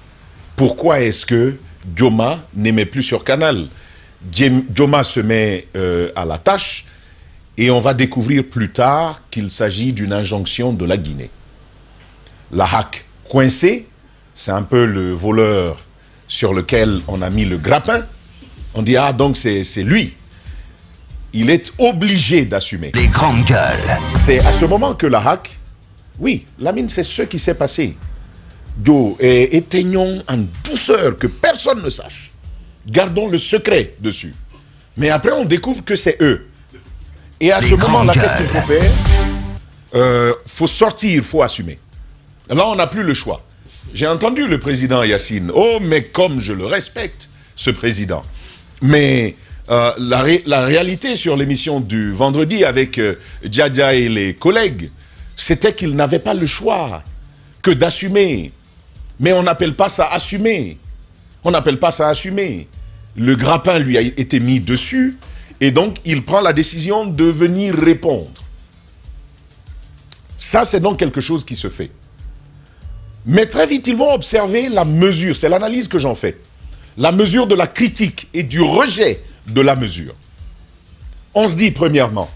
S6: Pourquoi est-ce que Dioma n'émet plus sur Canal? Dioma se met à la tâche, et on va découvrir plus tard qu'il s'agit d'une injonction de la Guinée. La HAC coincée, c'est un peu le voleur sur lequel on a mis le grappin. On dit, ah, donc c'est lui. Il est obligé d'assumer.
S7: Les grandes gueules.
S6: C'est à ce moment que la HAC, oui, Lamine, c'est ce qui s'est passé. Jo, éteignons en douceur, que personne ne sache. Gardons le secret dessus. Mais après, on découvre que c'est eux. Et à ce moment-là, qu'est-ce qu'il faut faire? Faut sortir, il faut assumer. Là, on n'a plus le choix. J'ai entendu le président Yacine. Oh, mais comme je le respecte, ce président. Mais la réalité sur l'émission du vendredi avec Djadja et les collègues, c'était qu'il n'avait pas le choix que d'assumer. Mais on n'appelle pas ça assumer. On n'appelle pas ça assumer. Le grappin lui a été mis dessus. Et donc, il prend la décision de venir répondre. Ça, c'est donc quelque chose qui se fait. Mais très vite, ils vont observer la mesure. C'est l'analyse que j'en fais. La mesure de la critique et du rejet de la mesure. On se dit, premièrement,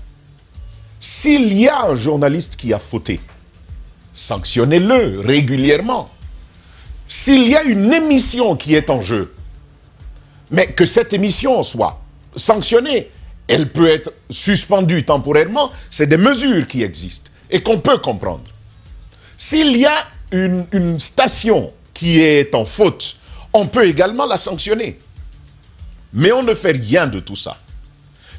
S6: s'il y a un journaliste qui a fauté, sanctionnez-le régulièrement. S'il y a une émission qui est en jeu, mais que cette émission soit sanctionnée, elle peut être suspendue temporairement, c'est des mesures qui existent et qu'on peut comprendre. S'il y a une station qui est en faute, on peut également la sanctionner. Mais on ne fait rien de tout ça.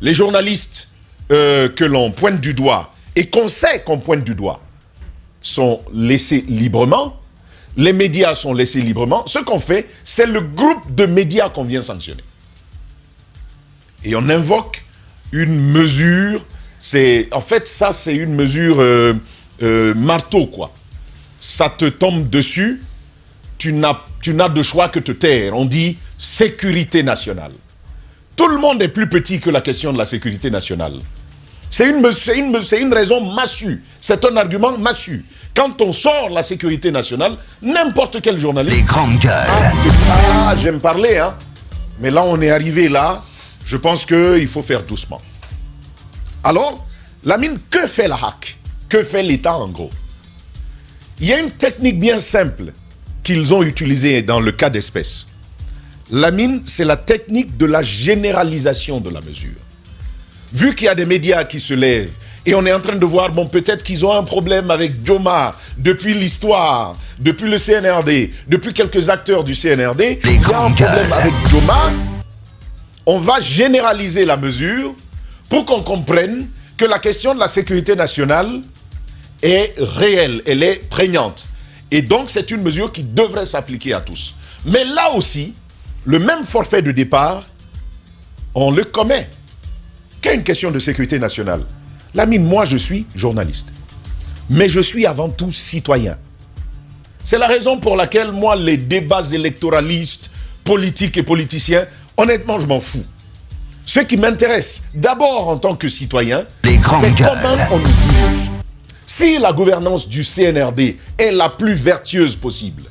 S6: Les journalistes que l'on pointe du doigt et qu'on sait qu'on pointe du doigt sont laissés librement. Les médias sont laissés librement. Ce qu'on fait, c'est le groupe de médias qu'on vient sanctionner. Et on invoque une mesure, en fait, ça, c'est une mesure marteau, quoi. Ça te tombe dessus, tu n'as de choix que te taire. On dit sécurité nationale. Tout le monde est plus petit que la question de la sécurité nationale. C'est une raison massue. C'est un argument massu. Quand on sort la sécurité nationale, n'importe quel journaliste...
S7: Les grandes gueules.
S6: Ah, j'aime parler, hein. Mais là, on est arrivé là. Je pense qu'il faut faire doucement. Alors, Lamine, que fait la HAC? Que fait l'État, en gros? Il y a une technique bien simple qu'ils ont utilisée dans le cas d'espèce. Lamine, c'est la technique de la généralisation de la mesure. Vu qu'il y a des médias qui se lèvent, et on est en train de voir, bon, peut-être qu'ils ont un problème avec Dioma, depuis l'histoire, depuis le CNRD, depuis quelques acteurs du CNRD, il y a un problème avec Dioma, on va généraliser la mesure pour qu'on comprenne que la question de la sécurité nationale est réelle, elle est prégnante. Et donc, c'est une mesure qui devrait s'appliquer à tous. Mais là aussi, le même forfait de départ, on le commet. Qu'il y a une question de sécurité nationale. Lamine, moi, je suis journaliste. Mais je suis avant tout citoyen. C'est la raison pour laquelle, moi, les débats électoralistes, politiques et politiciens, honnêtement, je m'en fous. Ce qui m'intéresse, d'abord en tant que citoyen, c'est comment on nous dirige. Si la gouvernance du CNRD est la plus vertueuse possible,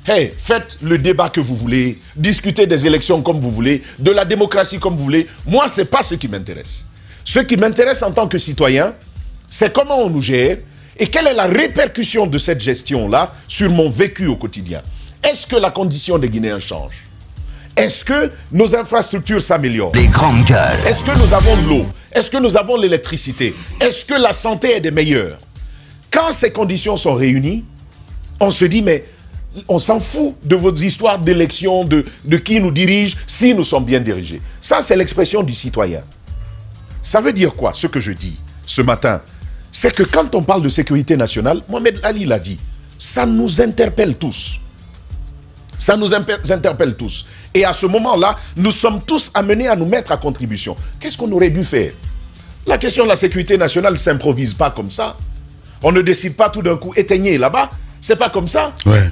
S6: hey, faites le débat que vous voulez, discutez des élections comme vous voulez, de la démocratie comme vous voulez. Moi, ce n'est pas ce qui m'intéresse. Ce qui m'intéresse en tant que citoyen, c'est comment on nous gère et quelle est la répercussion de cette gestion-là sur mon vécu au quotidien. Est-ce que la condition des Guinéens change? Est-ce que nos infrastructures s'améliorent?
S7: Les grandes gueules.
S6: Est-ce que nous avons l'eau? Est-ce que nous avons l'électricité? Est-ce que la santé est des meilleures? Quand ces conditions sont réunies, on se dit, mais on s'en fout de vos histoires d'élection, de qui nous dirige, si nous sommes bien dirigés. Ça, c'est l'expression du citoyen. Ça veut dire quoi, ce que je dis ce matin? c'est que quand on parle de sécurité nationale, Mohamed Ali l'a dit, ça nous interpelle tous. Ça nous interpelle tous. Et à ce moment-là, nous sommes tous amenés à nous mettre à contribution. Qu'est-ce qu'on aurait dû faire? La question de la sécurité nationale ne s'improvise pas comme ça. On ne décide pas tout d'un coup, éteignez là-bas. C'est pas comme ça.
S1: Ouais.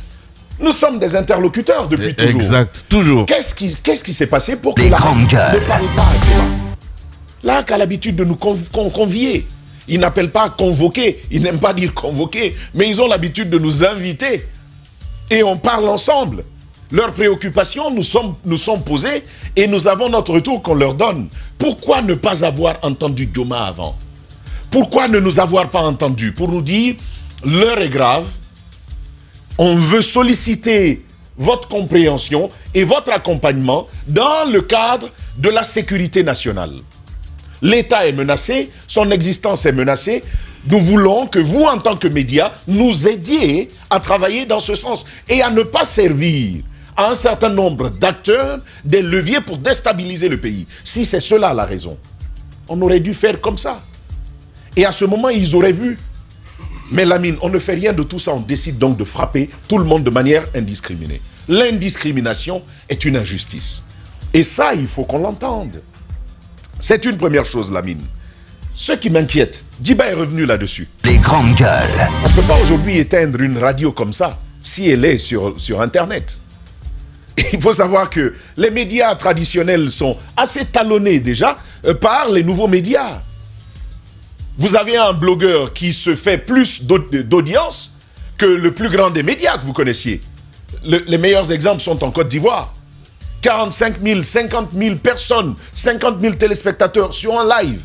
S6: Nous sommes des interlocuteurs depuis toujours.
S1: Exact, toujours.
S6: Qu'est-ce qui s'est passé pour que
S7: Les
S6: la
S7: grandes gueules.
S6: ne parle pas à Djoma? La HAC a l'habitude de nous convier. Ils n'appellent pas convoquer. Ils n'aiment pas dire convoquer. Mais ils ont l'habitude de nous inviter. Et on parle ensemble. Leurs préoccupations nous sont posées et nous avons notre retour qu'on leur donne. Pourquoi ne pas avoir entendu Djoma avant? Pourquoi ne nous avoir pas entendus? Pour nous dire, l'heure est grave, on veut solliciter votre compréhension et votre accompagnement dans le cadre de la sécurité nationale. L'État est menacé, son existence est menacée. Nous voulons que vous, en tant que médias, nous aidiez à travailler dans ce sens et à ne pas servir à un certain nombre d'acteurs des leviers pour déstabiliser le pays. Si c'est cela la raison, on aurait dû faire comme ça. Et à ce moment, ils auraient vu. Mais Lamine, on ne fait rien de tout ça, on décide donc de frapper tout le monde de manière indiscriminée. L'indiscrimination est une injustice. Et ça, il faut qu'on l'entende. C'est une première chose, Lamine. Ce qui m'inquiète, Djiba est revenu là-dessus.
S7: Les grandes gueules.
S6: On ne peut pas aujourd'hui éteindre une radio comme ça, si elle est sur Internet. Et il faut savoir que les médias traditionnels sont assez talonnés déjà par les nouveaux médias. Vous avez un blogueur qui se fait plus d'audience que le plus grand des médias que vous connaissiez. Les meilleurs exemples sont en Côte d'Ivoire. 45 000, 50 000 personnes, 50 000 téléspectateurs sur un live.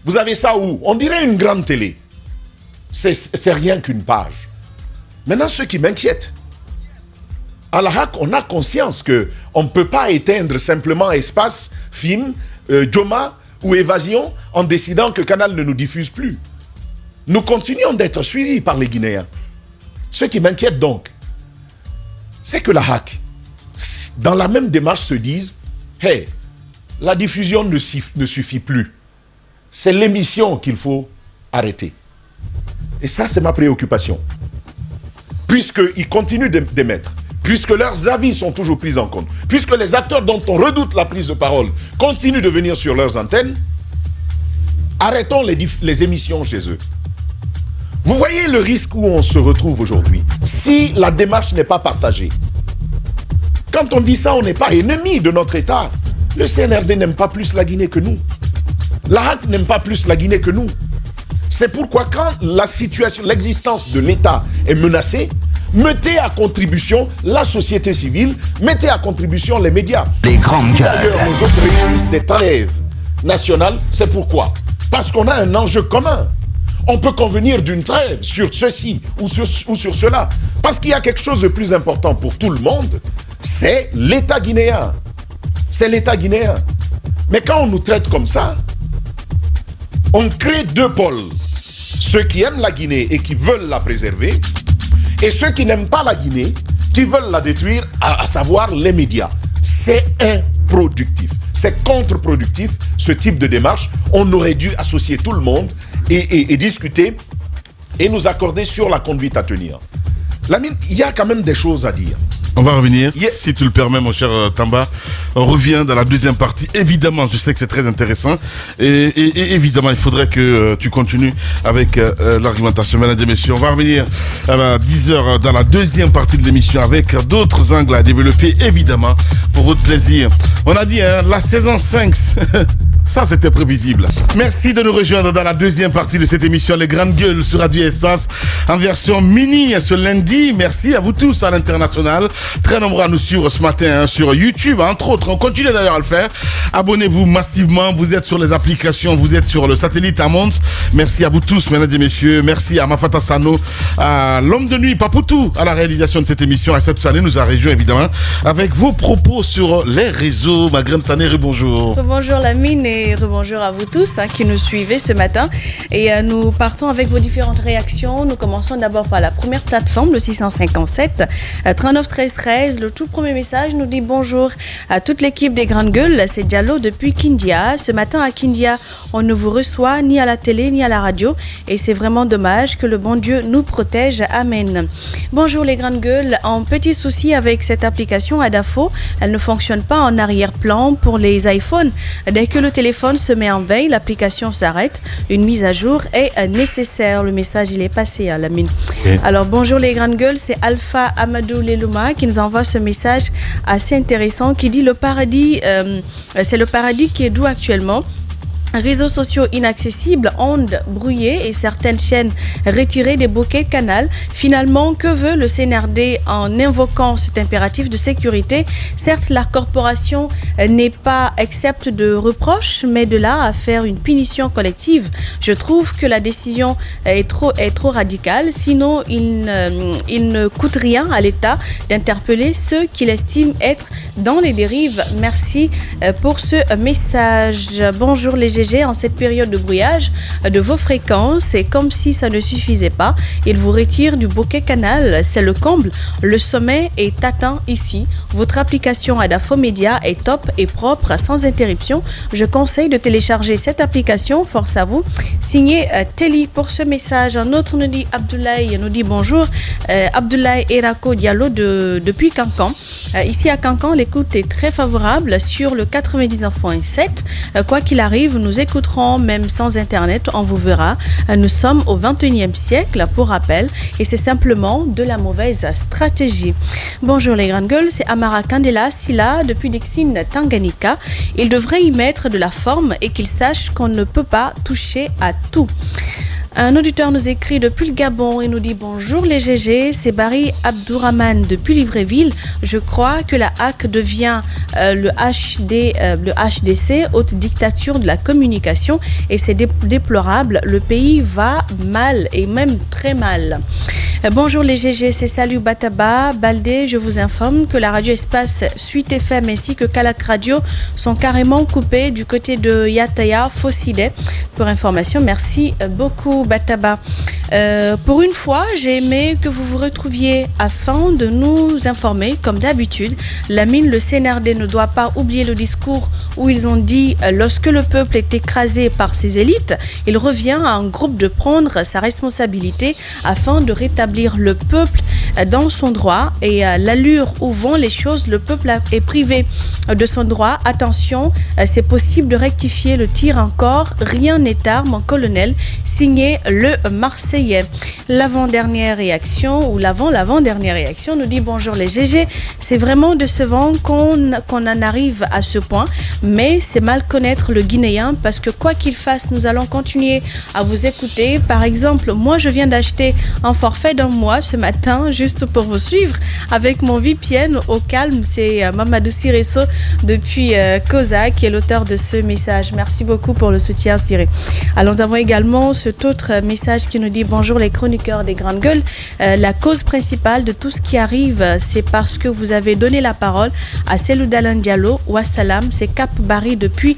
S6: Vous avez ça où? On dirait une grande télé. C'est rien qu'une page. Maintenant, ce qui m'inquiète, à la HAC, on a conscience qu'on ne peut pas éteindre simplement Espace, Film, Djoma ou Évasion en décidant que Canal ne nous diffuse plus. Nous continuons d'être suivis par les Guinéens. Ce qui m'inquiète donc, c'est que la HAC, dans la même démarche, se disent « Hey, la diffusion ne suffit plus. C'est l'émission qu'il faut arrêter. » Et ça, c'est ma préoccupation. Puisqu'ils continuent d'émettre, puisque leurs avis sont toujours pris en compte, puisque les acteurs dont on redoute la prise de parole continuent de venir sur leurs antennes, arrêtons les émissions chez eux. Vous voyez le risque où on se retrouve aujourd'hui, si la démarche n'est pas partagée. Quand on dit ça, on n'est pas ennemi de notre État. Le CNRD n'aime pas plus la Guinée que nous. La HAC n'aime pas plus la Guinée que nous. C'est pourquoi quand la situation, l'existence de l'État est menacée, mettez à contribution la société civile, mettez à contribution les médias.
S7: Les grandes gueules.
S6: D'ailleurs, les autres réussissent des trêves nationales, c'est pourquoi? Parce qu'on a un enjeu commun. On peut convenir d'une trêve sur ceci ou sur cela. Parce qu'il y a quelque chose de plus important pour tout le monde, c'est l'État guinéen. C'est l'État guinéen. Mais quand on nous traite comme ça, on crée deux pôles. Ceux qui aiment la Guinée et qui veulent la préserver, et ceux qui n'aiment pas la Guinée, qui veulent la détruire, à savoir les médias. C'est improductif. C'est contre-productif, ce type de démarche. On aurait dû associer tout le monde et discuter et nous accorder sur la conduite à tenir. Lamine, il y a quand même des choses à dire.
S1: On va revenir, si tu le permets, mon cher Tamba. On revient dans la deuxième partie. Évidemment, je sais que c'est très intéressant. Et évidemment, il faudrait que tu continues avec l'argumentation. Mesdames et messieurs, on va revenir à 10h dans la deuxième partie de l'émission avec d'autres angles à développer, évidemment, pour votre plaisir. On a dit, hein, la saison 5... Ça, c'était prévisible. Merci de nous rejoindre dans la deuxième partie de cette émission Les Grandes Gueules sur Radio Espace en version mini ce lundi. Merci à vous tous à l'international. Très nombreux à nous suivre ce matin sur YouTube, entre autres. On continue d'ailleurs à le faire. Abonnez-vous massivement. Vous êtes sur les applications, vous êtes sur le satellite Amont. Merci à vous tous, mesdames et messieurs. Merci à Mafata Sano, à l'homme de nuit Papoutou, à la réalisation de cette émission. À cette Sané nous a rejoint évidemment avec vos propos sur les réseaux. Ma grande Sané, bonjour.
S8: Bonjour Lamine. et rebonjour à vous tous qui nous suivez ce matin. Et nous partons avec vos différentes réactions. Nous commençons d'abord par la première plateforme, le 657 39 13 13. Le tout premier message nous dit bonjour à toute l'équipe des Grandes Gueules. C'est Diallo depuis Kindia. Ce matin à Kindia, on ne vous reçoit ni à la télé ni à la radio. Et c'est vraiment dommage. Que le bon Dieu nous protège. Amen. Bonjour les Grandes Gueules. En petit souci avec cette application Adafo, elle ne fonctionne pas en arrière-plan pour les iPhones. Dès que le téléphone se met en veille, l'application s'arrête. Une mise à jour est nécessaire. Le message, il est passé à Lamine. Oui. Alors, bonjour les Grandes Gueules, c'est Alpha Amadou Lelouma qui nous envoie ce message assez intéressant qui dit le paradis, c'est le paradis qui est doux actuellement. Réseaux sociaux inaccessibles, ondes brouillées et certaines chaînes retirées des bouquets canal. Finalement, que veut le CNRD en invoquant cet impératif de sécurité? Certes, la corporation n'est pas exempte de reproches, mais de là à faire une punition collective, je trouve que la décision est trop radicale. Sinon, il ne coûte rien à l'État d'interpeller ceux qu'il estime être dans les dérives. Merci pour ce message. Bonjour les en cette période de brouillage de vos fréquences, et comme si ça ne suffisait pas, il vous retire du bouquet canal. C'est le comble. Le sommet est atteint ici. Votre application Adafo Média est top et propre, sans interruption. Je conseille de télécharger cette application. Force à vous. Signé Telly pour ce message. Un autre nous dit Abdoulaye, nous dit bonjour. Abdoulaye Erako Diallo depuis Cancan. Ici à Cancan, l'écoute est très favorable sur le 99.7. Quoi qu'il arrive, nous écouterons même sans internet, on vous verra. Nous sommes au 21e siècle pour rappel et c'est simplement de la mauvaise stratégie. Bonjour les Grandes Gueules, c'est Amara Candela Silla depuis Dixine Tanganyika. Il devrait y mettre de la forme et qu'il sache qu'on ne peut pas toucher à tout. Un auditeur nous écrit depuis le Gabon et nous dit bonjour les GG, c'est Barry Abdourahman depuis Libreville. Je crois que la HAC devient le HDC, haute dictature de la communication, et c'est déplorable. Le pays va mal et même très mal. Bonjour les GG, c'est Salut Bataba Baldé. Je vous informe que la radio Espace Suite FM ainsi que Kalak Radio sont carrément coupés du côté de Yataya Fossidé. Pour information, merci beaucoup Bataba. Pour une fois, j'ai aimé que vous vous retrouviez afin de nous informer comme d'habitude. Lamine, le CNRD ne doit pas oublier le discours où ils ont dit lorsque le peuple est écrasé par ses élites, il revient à un groupe de prendre sa responsabilité afin de rétablir le peuple dans son droit. Et l'allure où vont les choses, le peuple est privé de son droit. Attention, c'est possible de rectifier le tir encore. Rien n'est arme, colonel. Signé le Marseillais. L'avant-dernière réaction, ou l'avant-dernière réaction, nous dit bonjour les GG. C'est vraiment décevant qu'on en arrive à ce point, mais c'est mal connaître le Guinéen parce que quoi qu'il fasse, nous allons continuer à vous écouter. Par exemple, moi je viens d'acheter un forfait d'un mois ce matin juste pour vous suivre avec mon VPN au calme. C'est Mamadou Siresso depuis Koza qui est l'auteur de ce message. Merci beaucoup pour le soutien, Siré. Alors nous avons également cet autre message qui nous dit bonjour les chroniqueurs des Grandes Gueules. La cause principale de tout ce qui arrive, c'est parce que vous avez donné la parole à Selou Dalan Diallo. Wassalam, c'est Cap Barry depuis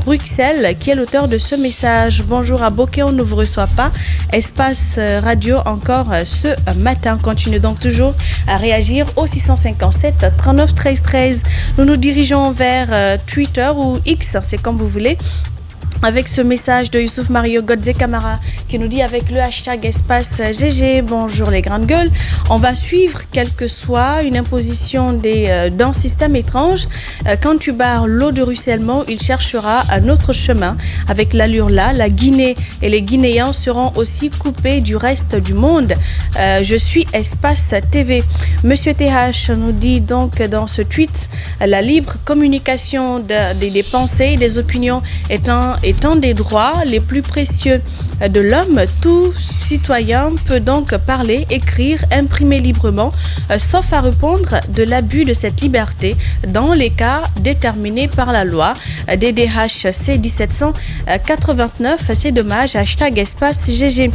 S8: Bruxelles qui est l'auteur de ce message. Bonjour à Bokeh, on ne vous reçoit pas. Espace Radio encore ce matin. Continue donc toujours à réagir au 657 39 13 13. Nous nous dirigeons vers Twitter ou X, c'est comme vous voulez, avec ce message de Youssouf Mario Godze Camara qui nous dit avec le hashtag espace GG, bonjour les Grandes Gueules, on va suivre quelle que soit une imposition d'un système étrange. Quand tu barres l'eau de ruissellement, il cherchera un autre chemin. Avec l'allure là, la Guinée et les Guinéens seront aussi coupés du reste du monde. Je suis Espace TV. Monsieur TH nous dit donc dans ce tweet, la libre communication des pensées et des opinions étant des droits les plus précieux de l'homme, tout citoyen peut donc parler, écrire, imprimer librement, sauf à répondre de l'abus de cette liberté dans les cas déterminés par la loi. DDHC 1789, c'est dommage, hashtag espace GG.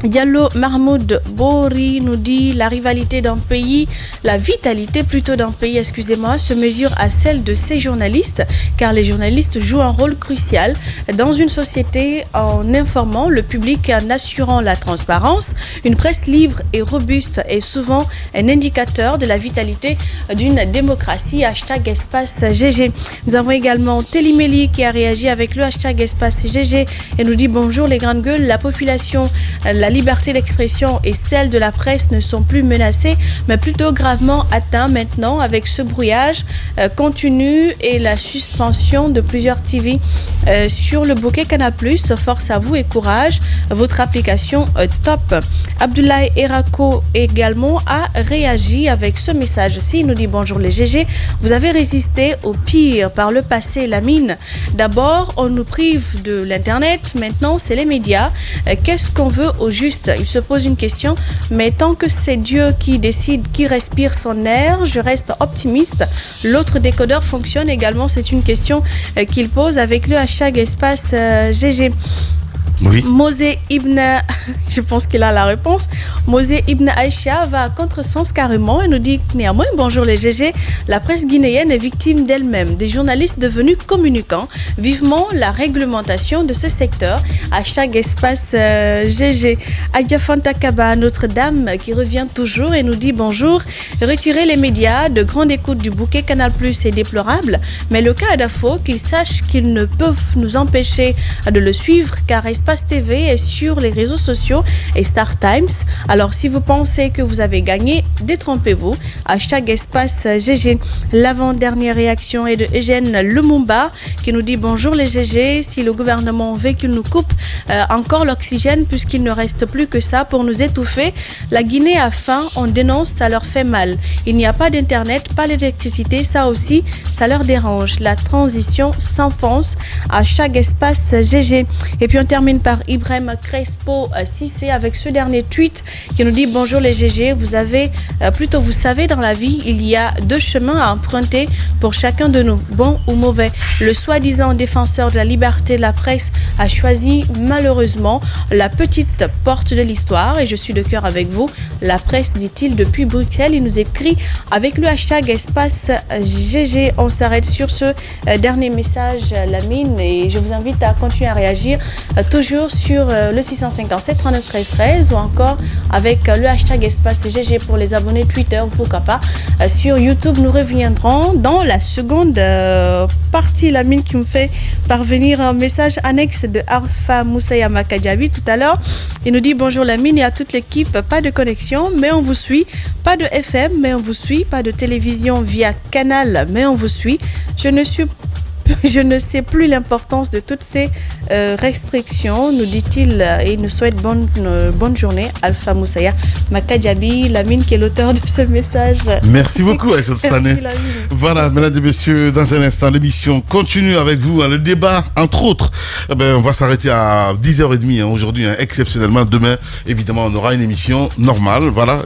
S8: Diallo Mahmoud Bori nous dit la rivalité d'un pays, la vitalité plutôt d'un pays, excusez-moi, se mesure à celle de ses journalistes, car les journalistes jouent un rôle crucial dans une société en informant le public et en assurant la transparence. Une presse libre et robuste est souvent un indicateur de la vitalité d'une démocratie. Hashtag espace GG. Nous avons également Télimeli qui a réagi avec le hashtag espace GG et nous dit bonjour les grandes gueules, la population, la liberté d'expression et celle de la presse ne sont plus menacées, mais plutôt gravement atteintes maintenant avec ce brouillage continu et la suspension de plusieurs TV sur le bouquet Canal+. Force à vous et courage, votre application top. Abdoulaye Erako également a réagi avec ce message-ci. Il nous dit bonjour les GG, vous avez résisté au pire par le passé, la mine. D'abord, on nous prive de l'internet, maintenant c'est les médias. Qu'est-ce qu'on veut au juste? Il se pose une question, mais tant que c'est Dieu qui décide, qui respire son air, je reste optimiste. L'autre décodeur fonctionne également, c'est une question qu'il pose avec le hashtag espace GG.
S1: Oui.
S8: Mosé Ibn, je pense qu'il a la réponse. Mosé Ibn Aïcha va à contresens carrément et nous dit néanmoins bonjour les GG. La presse guinéenne est victime d'elle-même, des journalistes devenus communicants. Vivement la réglementation de ce secteur. Hashtag espace GG. Adja Fanta Kaba, Notre-Dame, qui revient toujours et nous dit bonjour. Retirer les médias de grande écoute du bouquet Canal+ est déplorable, mais le cas d'Adafo, qu'ils sachent qu'ils ne peuvent nous empêcher de le suivre car Espace TV est sur les réseaux sociaux et Star Times. Alors si vous pensez que vous avez gagné, détrompez-vous. Hashtag espace GG. L'avant-dernière réaction est de Eugène Lumumba qui nous dit bonjour les GG. Si le gouvernement veut qu'il nous coupe encore l'oxygène puisqu'il ne reste plus que ça pour nous étouffer, la Guinée a faim, on dénonce, ça leur fait mal. Il n'y a pas d'internet, pas d'électricité, ça aussi, ça leur dérange. La transition s'enfonce. Hashtag espace GG. Et puis on termine par Ibrahim Crespo Cissé avec ce dernier tweet qui nous dit bonjour les GG, vous savez dans la vie il y a deux chemins à emprunter pour chacun de nous, bon ou mauvais. Le soi-disant défenseur de la liberté de la presse a choisi malheureusement la petite porte de l'histoire et je suis de cœur avec vous. La presse, dit-il depuis Bruxelles, il nous écrit avec le hashtag espace GG. On s'arrête sur ce dernier message Lamine et je vous invite à continuer à réagir toujours sur le 657 39 13 13 ou encore avec le hashtag espace GG pour les abonnés Twitter ou pourquoi pas sur YouTube. Nous reviendrons dans la seconde partie. Lamine qui me fait parvenir un message annexe de Arfa Moussaya Makadjabi tout à l'heure. Il nous dit bonjour Lamine et à toute l'équipe, pas de connexion mais on vous suit, pas de FM mais on vous suit, pas de télévision via Canal mais on vous suit. Je ne sais plus l'importance de toutes ces restrictions, nous dit-il, et il nous souhaite bonne journée. Alpha Moussaya Makadjabi, Lamine qui est l'auteur de ce message.
S1: Merci beaucoup, Aïssat Sané.
S8: Merci, Lamine.
S1: Voilà, mesdames et messieurs, dans un instant, l'émission continue avec vous. Le débat, entre autres, on va s'arrêter à 10h30 aujourd'hui, exceptionnellement. Demain, évidemment, on aura une émission normale. Voilà,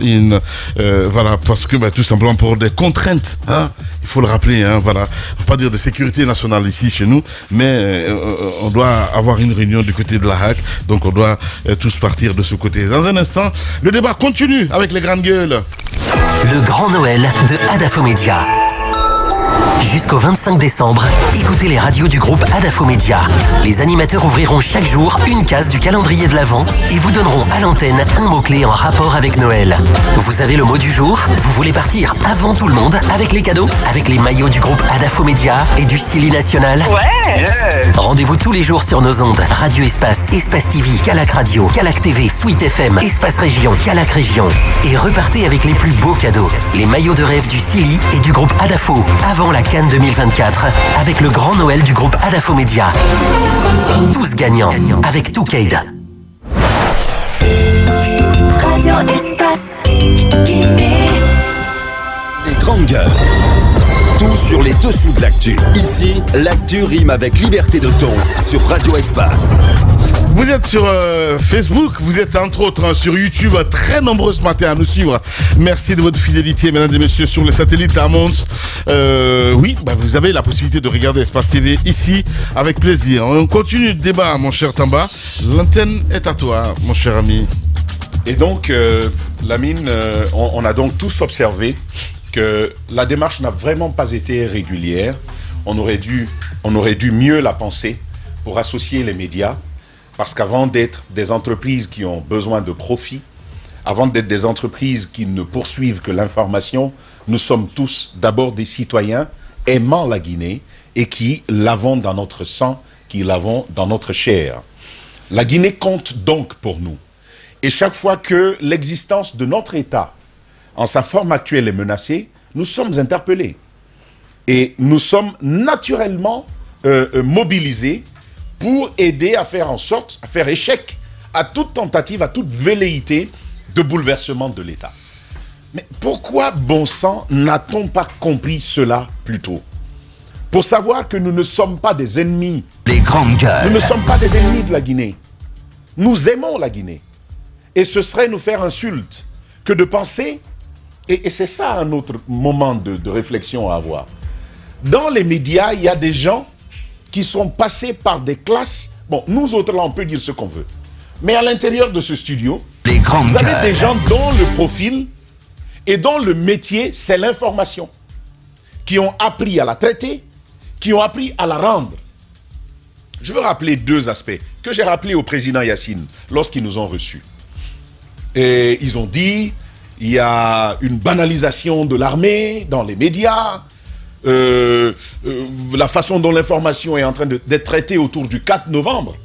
S1: voilà parce que tout simplement pour des contraintes, il faut le rappeler. Voilà, faut pas dire de sécurité nationale ici chez nous, mais on doit avoir une réunion du côté de la HAC, donc on doit tous partir de ce côté. Dans un instant, le débat continue avec les grandes gueules.
S7: Le Grand Noël de Adafomédia. Jusqu'au 25 décembre, écoutez les radios du groupe Adafomédia. Les animateurs ouvriront chaque jour une case du calendrier de l'Avent et vous donneront à l'antenne un mot-clé en rapport avec Noël. Vous avez le mot du jour? Vous voulez partir avant tout le monde avec les cadeaux? Avec les maillots du groupe Adafomédia et du Silly National? Ouais! Rendez-vous tous les jours sur nos ondes. Radio Espace, Espace TV, Calac Radio, Calac TV, Sweet FM, Espace Région, Calac Région. Et repartez avec les plus beaux cadeaux. Les maillots de rêve du Silly et du groupe Adafo. Avant la Cannes 2024, avec le Grand Noël du groupe Adafomédia. Tous gagnants, avec Toucaid.
S9: Radio Espace Guinée.
S10: Les grandes gueules. Tout sur les dessous de l'actu. Ici, l'actu rime avec liberté de ton sur Radio Espace.
S1: Vous êtes sur Facebook, vous êtes entre autres sur YouTube, très nombreux ce matin à nous suivre. Merci de votre fidélité, mesdames et messieurs, sur les satellites à Mons. Oui, vous avez la possibilité de regarder Espace TV ici avec plaisir. On continue le débat, mon cher Tamba. L'antenne est à toi, mon cher ami.
S6: Et donc, Lamine, on a donc tous observé que la démarche n'a vraiment pas été régulière. On aurait dû mieux la penser pour associer les médias, parce qu'avant d'être des entreprises qui ont besoin de profit, avant d'être des entreprises qui ne poursuivent que l'information, nous sommes tous d'abord des citoyens aimant la Guinée et qui l'avons dans notre sang, qui l'avons dans notre chair. La Guinée compte donc pour nous. Et chaque fois que l'existence de notre État, en sa forme actuelle, est menacée, nous sommes interpellés. Et nous sommes naturellement mobilisés pour aider à faire en sorte, à faire échec à toute tentative, à toute velléité de bouleversement de l'État. Mais pourquoi, bon sang, n'a-t-on pas compris cela plus tôt? Pour savoir que nous ne sommes pas des ennemis.
S10: Les grandes gueules.
S6: Nous ne sommes pas des ennemis de la Guinée. Nous aimons la Guinée. Et ce serait nous faire insulte que de penser, et c'est ça un autre moment de réflexion à avoir. Dans les médias, il y a des gens qui sont passés par des classes. Bon, nous autres, là, on peut dire ce qu'on veut. Mais à l'intérieur de ce studio,
S10: les grandes
S6: vous avez
S10: gueules.
S6: des gens dont le profil et dont le métier, c'est l'information. Qui ont appris à la traiter, qui ont appris à la rendre. Je veux rappeler deux aspects que j'ai rappelés au président Yacine lorsqu'ils nous ont reçus. Et ils ont dit, il y a une banalisation de l'armée dans les médias, la façon dont l'information est en train d'être traitée autour du 4 novembre.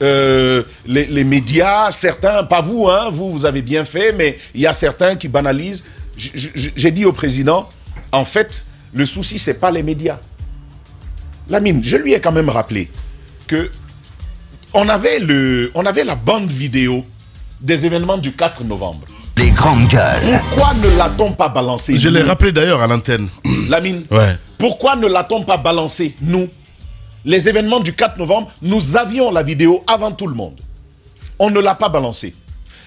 S6: Les médias, certains, pas vous, hein, vous avez bien fait, mais il y a certains qui banalisent. J'ai dit au président, en fait, le souci, c'est pas les médias. Lamine, je lui ai quand même rappelé que on avait la bande vidéo des événements du 4 novembre.
S10: Les grandes gueules.
S6: Pourquoi ne l'a-t-on pas balancé?
S1: Je l'ai rappelé d'ailleurs à l'antenne.
S6: Lamine,
S1: ouais.
S6: Pourquoi ne l'a-t-on pas balancé, nous? Les événements du 4 novembre, nous avions la vidéo avant tout le monde. On ne l'a pas balancé.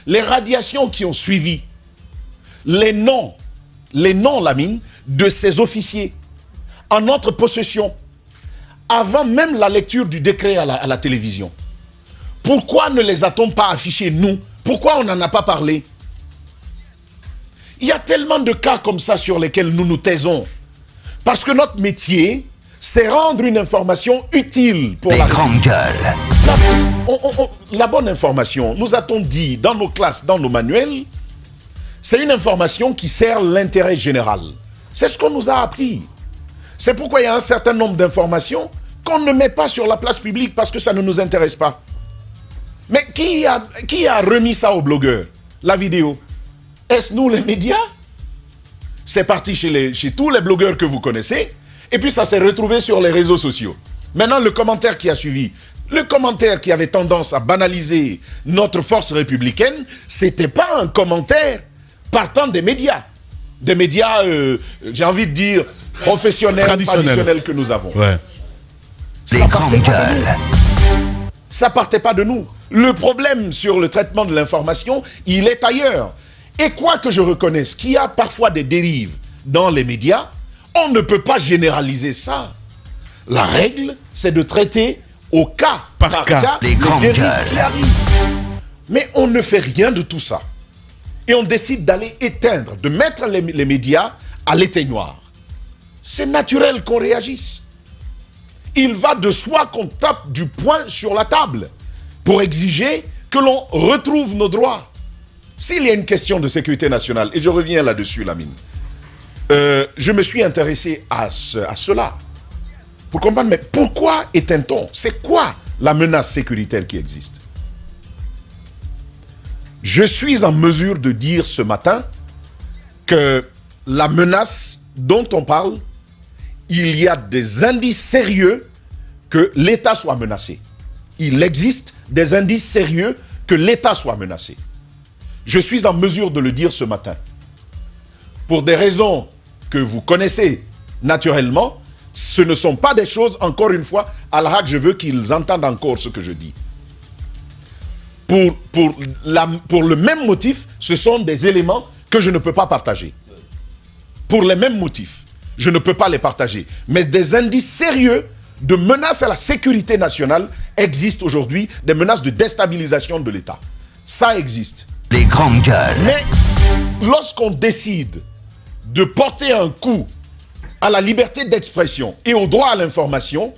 S6: Les radiations qui ont suivi, les noms, Lamine, de ces officiers en notre possession, avant même la lecture du décret à la télévision. Pourquoi ne les a-t-on pas affichés, nous? Pourquoi on n'en a pas parlé? Il y a tellement de cas comme ça sur lesquels nous nous taisons. Parce que notre métier, c'est rendre une information utile pour la
S10: grande gueule.
S6: La bonne information, nous a-t-on dit dans nos classes, dans nos manuels, c'est une information qui sert l'intérêt général. C'est ce qu'on nous a appris. C'est pourquoi il y a un certain nombre d'informations qu'on ne met pas sur la place publique parce que ça ne nous intéresse pas. Mais qui a remis ça aux blogueurs, la vidéo? Est-ce nous les médias? C'est parti chez tous les blogueurs que vous connaissez, et puis ça s'est retrouvé sur les réseaux sociaux. Maintenant, le commentaire qui a suivi, le commentaire qui avait tendance à banaliser notre force républicaine, c'était pas un commentaire partant des médias. Des médias, j'ai envie de dire, professionnels, traditionnels que nous avons.
S1: Ouais.
S10: Les grandes gueules.
S6: Ça partait pas de nous. Le problème sur le traitement de l'information, il est ailleurs. Et quoi que je reconnaisse qu'il y a parfois des dérives dans les médias, on ne peut pas généraliser ça. La règle, c'est de traiter au cas par cas
S10: les grandes
S6: dérives
S10: gueules.
S6: qui arrivent. Mais on ne fait rien de tout ça. Et on décide d'aller éteindre, de mettre les médias à l'éteignoir. C'est naturel qu'on réagisse. Il va de soi qu'on tape du poing sur la table pour exiger que l'on retrouve nos droits. S'il y a une question de sécurité nationale, et je reviens là-dessus, Lamine, je me suis intéressé à cela pour comprendre, mais pourquoi éteint-on? C'est quoi la menace sécuritaire qui existe? Je suis en mesure de dire ce matin que la menace dont on parle, il y a des indices sérieux que l'État soit menacé. Il existe des indices sérieux que l'État soit menacé. Je suis en mesure de le dire ce matin. Pour des raisons que vous connaissez naturellement, ce ne sont pas des choses, encore une fois, à la HAC, je veux qu'ils entendent encore ce que je dis. Pour le même motif, ce sont des éléments que je ne peux pas partager. Pour les mêmes motifs, je ne peux pas les partager. Mais des indices sérieux de menaces à la sécurité nationale existent aujourd'hui, des menaces de déstabilisation de l'État. Ça existe.
S10: Les grandes gueules.
S6: Mais lorsqu'on décide de porter un coup à la liberté d'expression et au droit à l'information,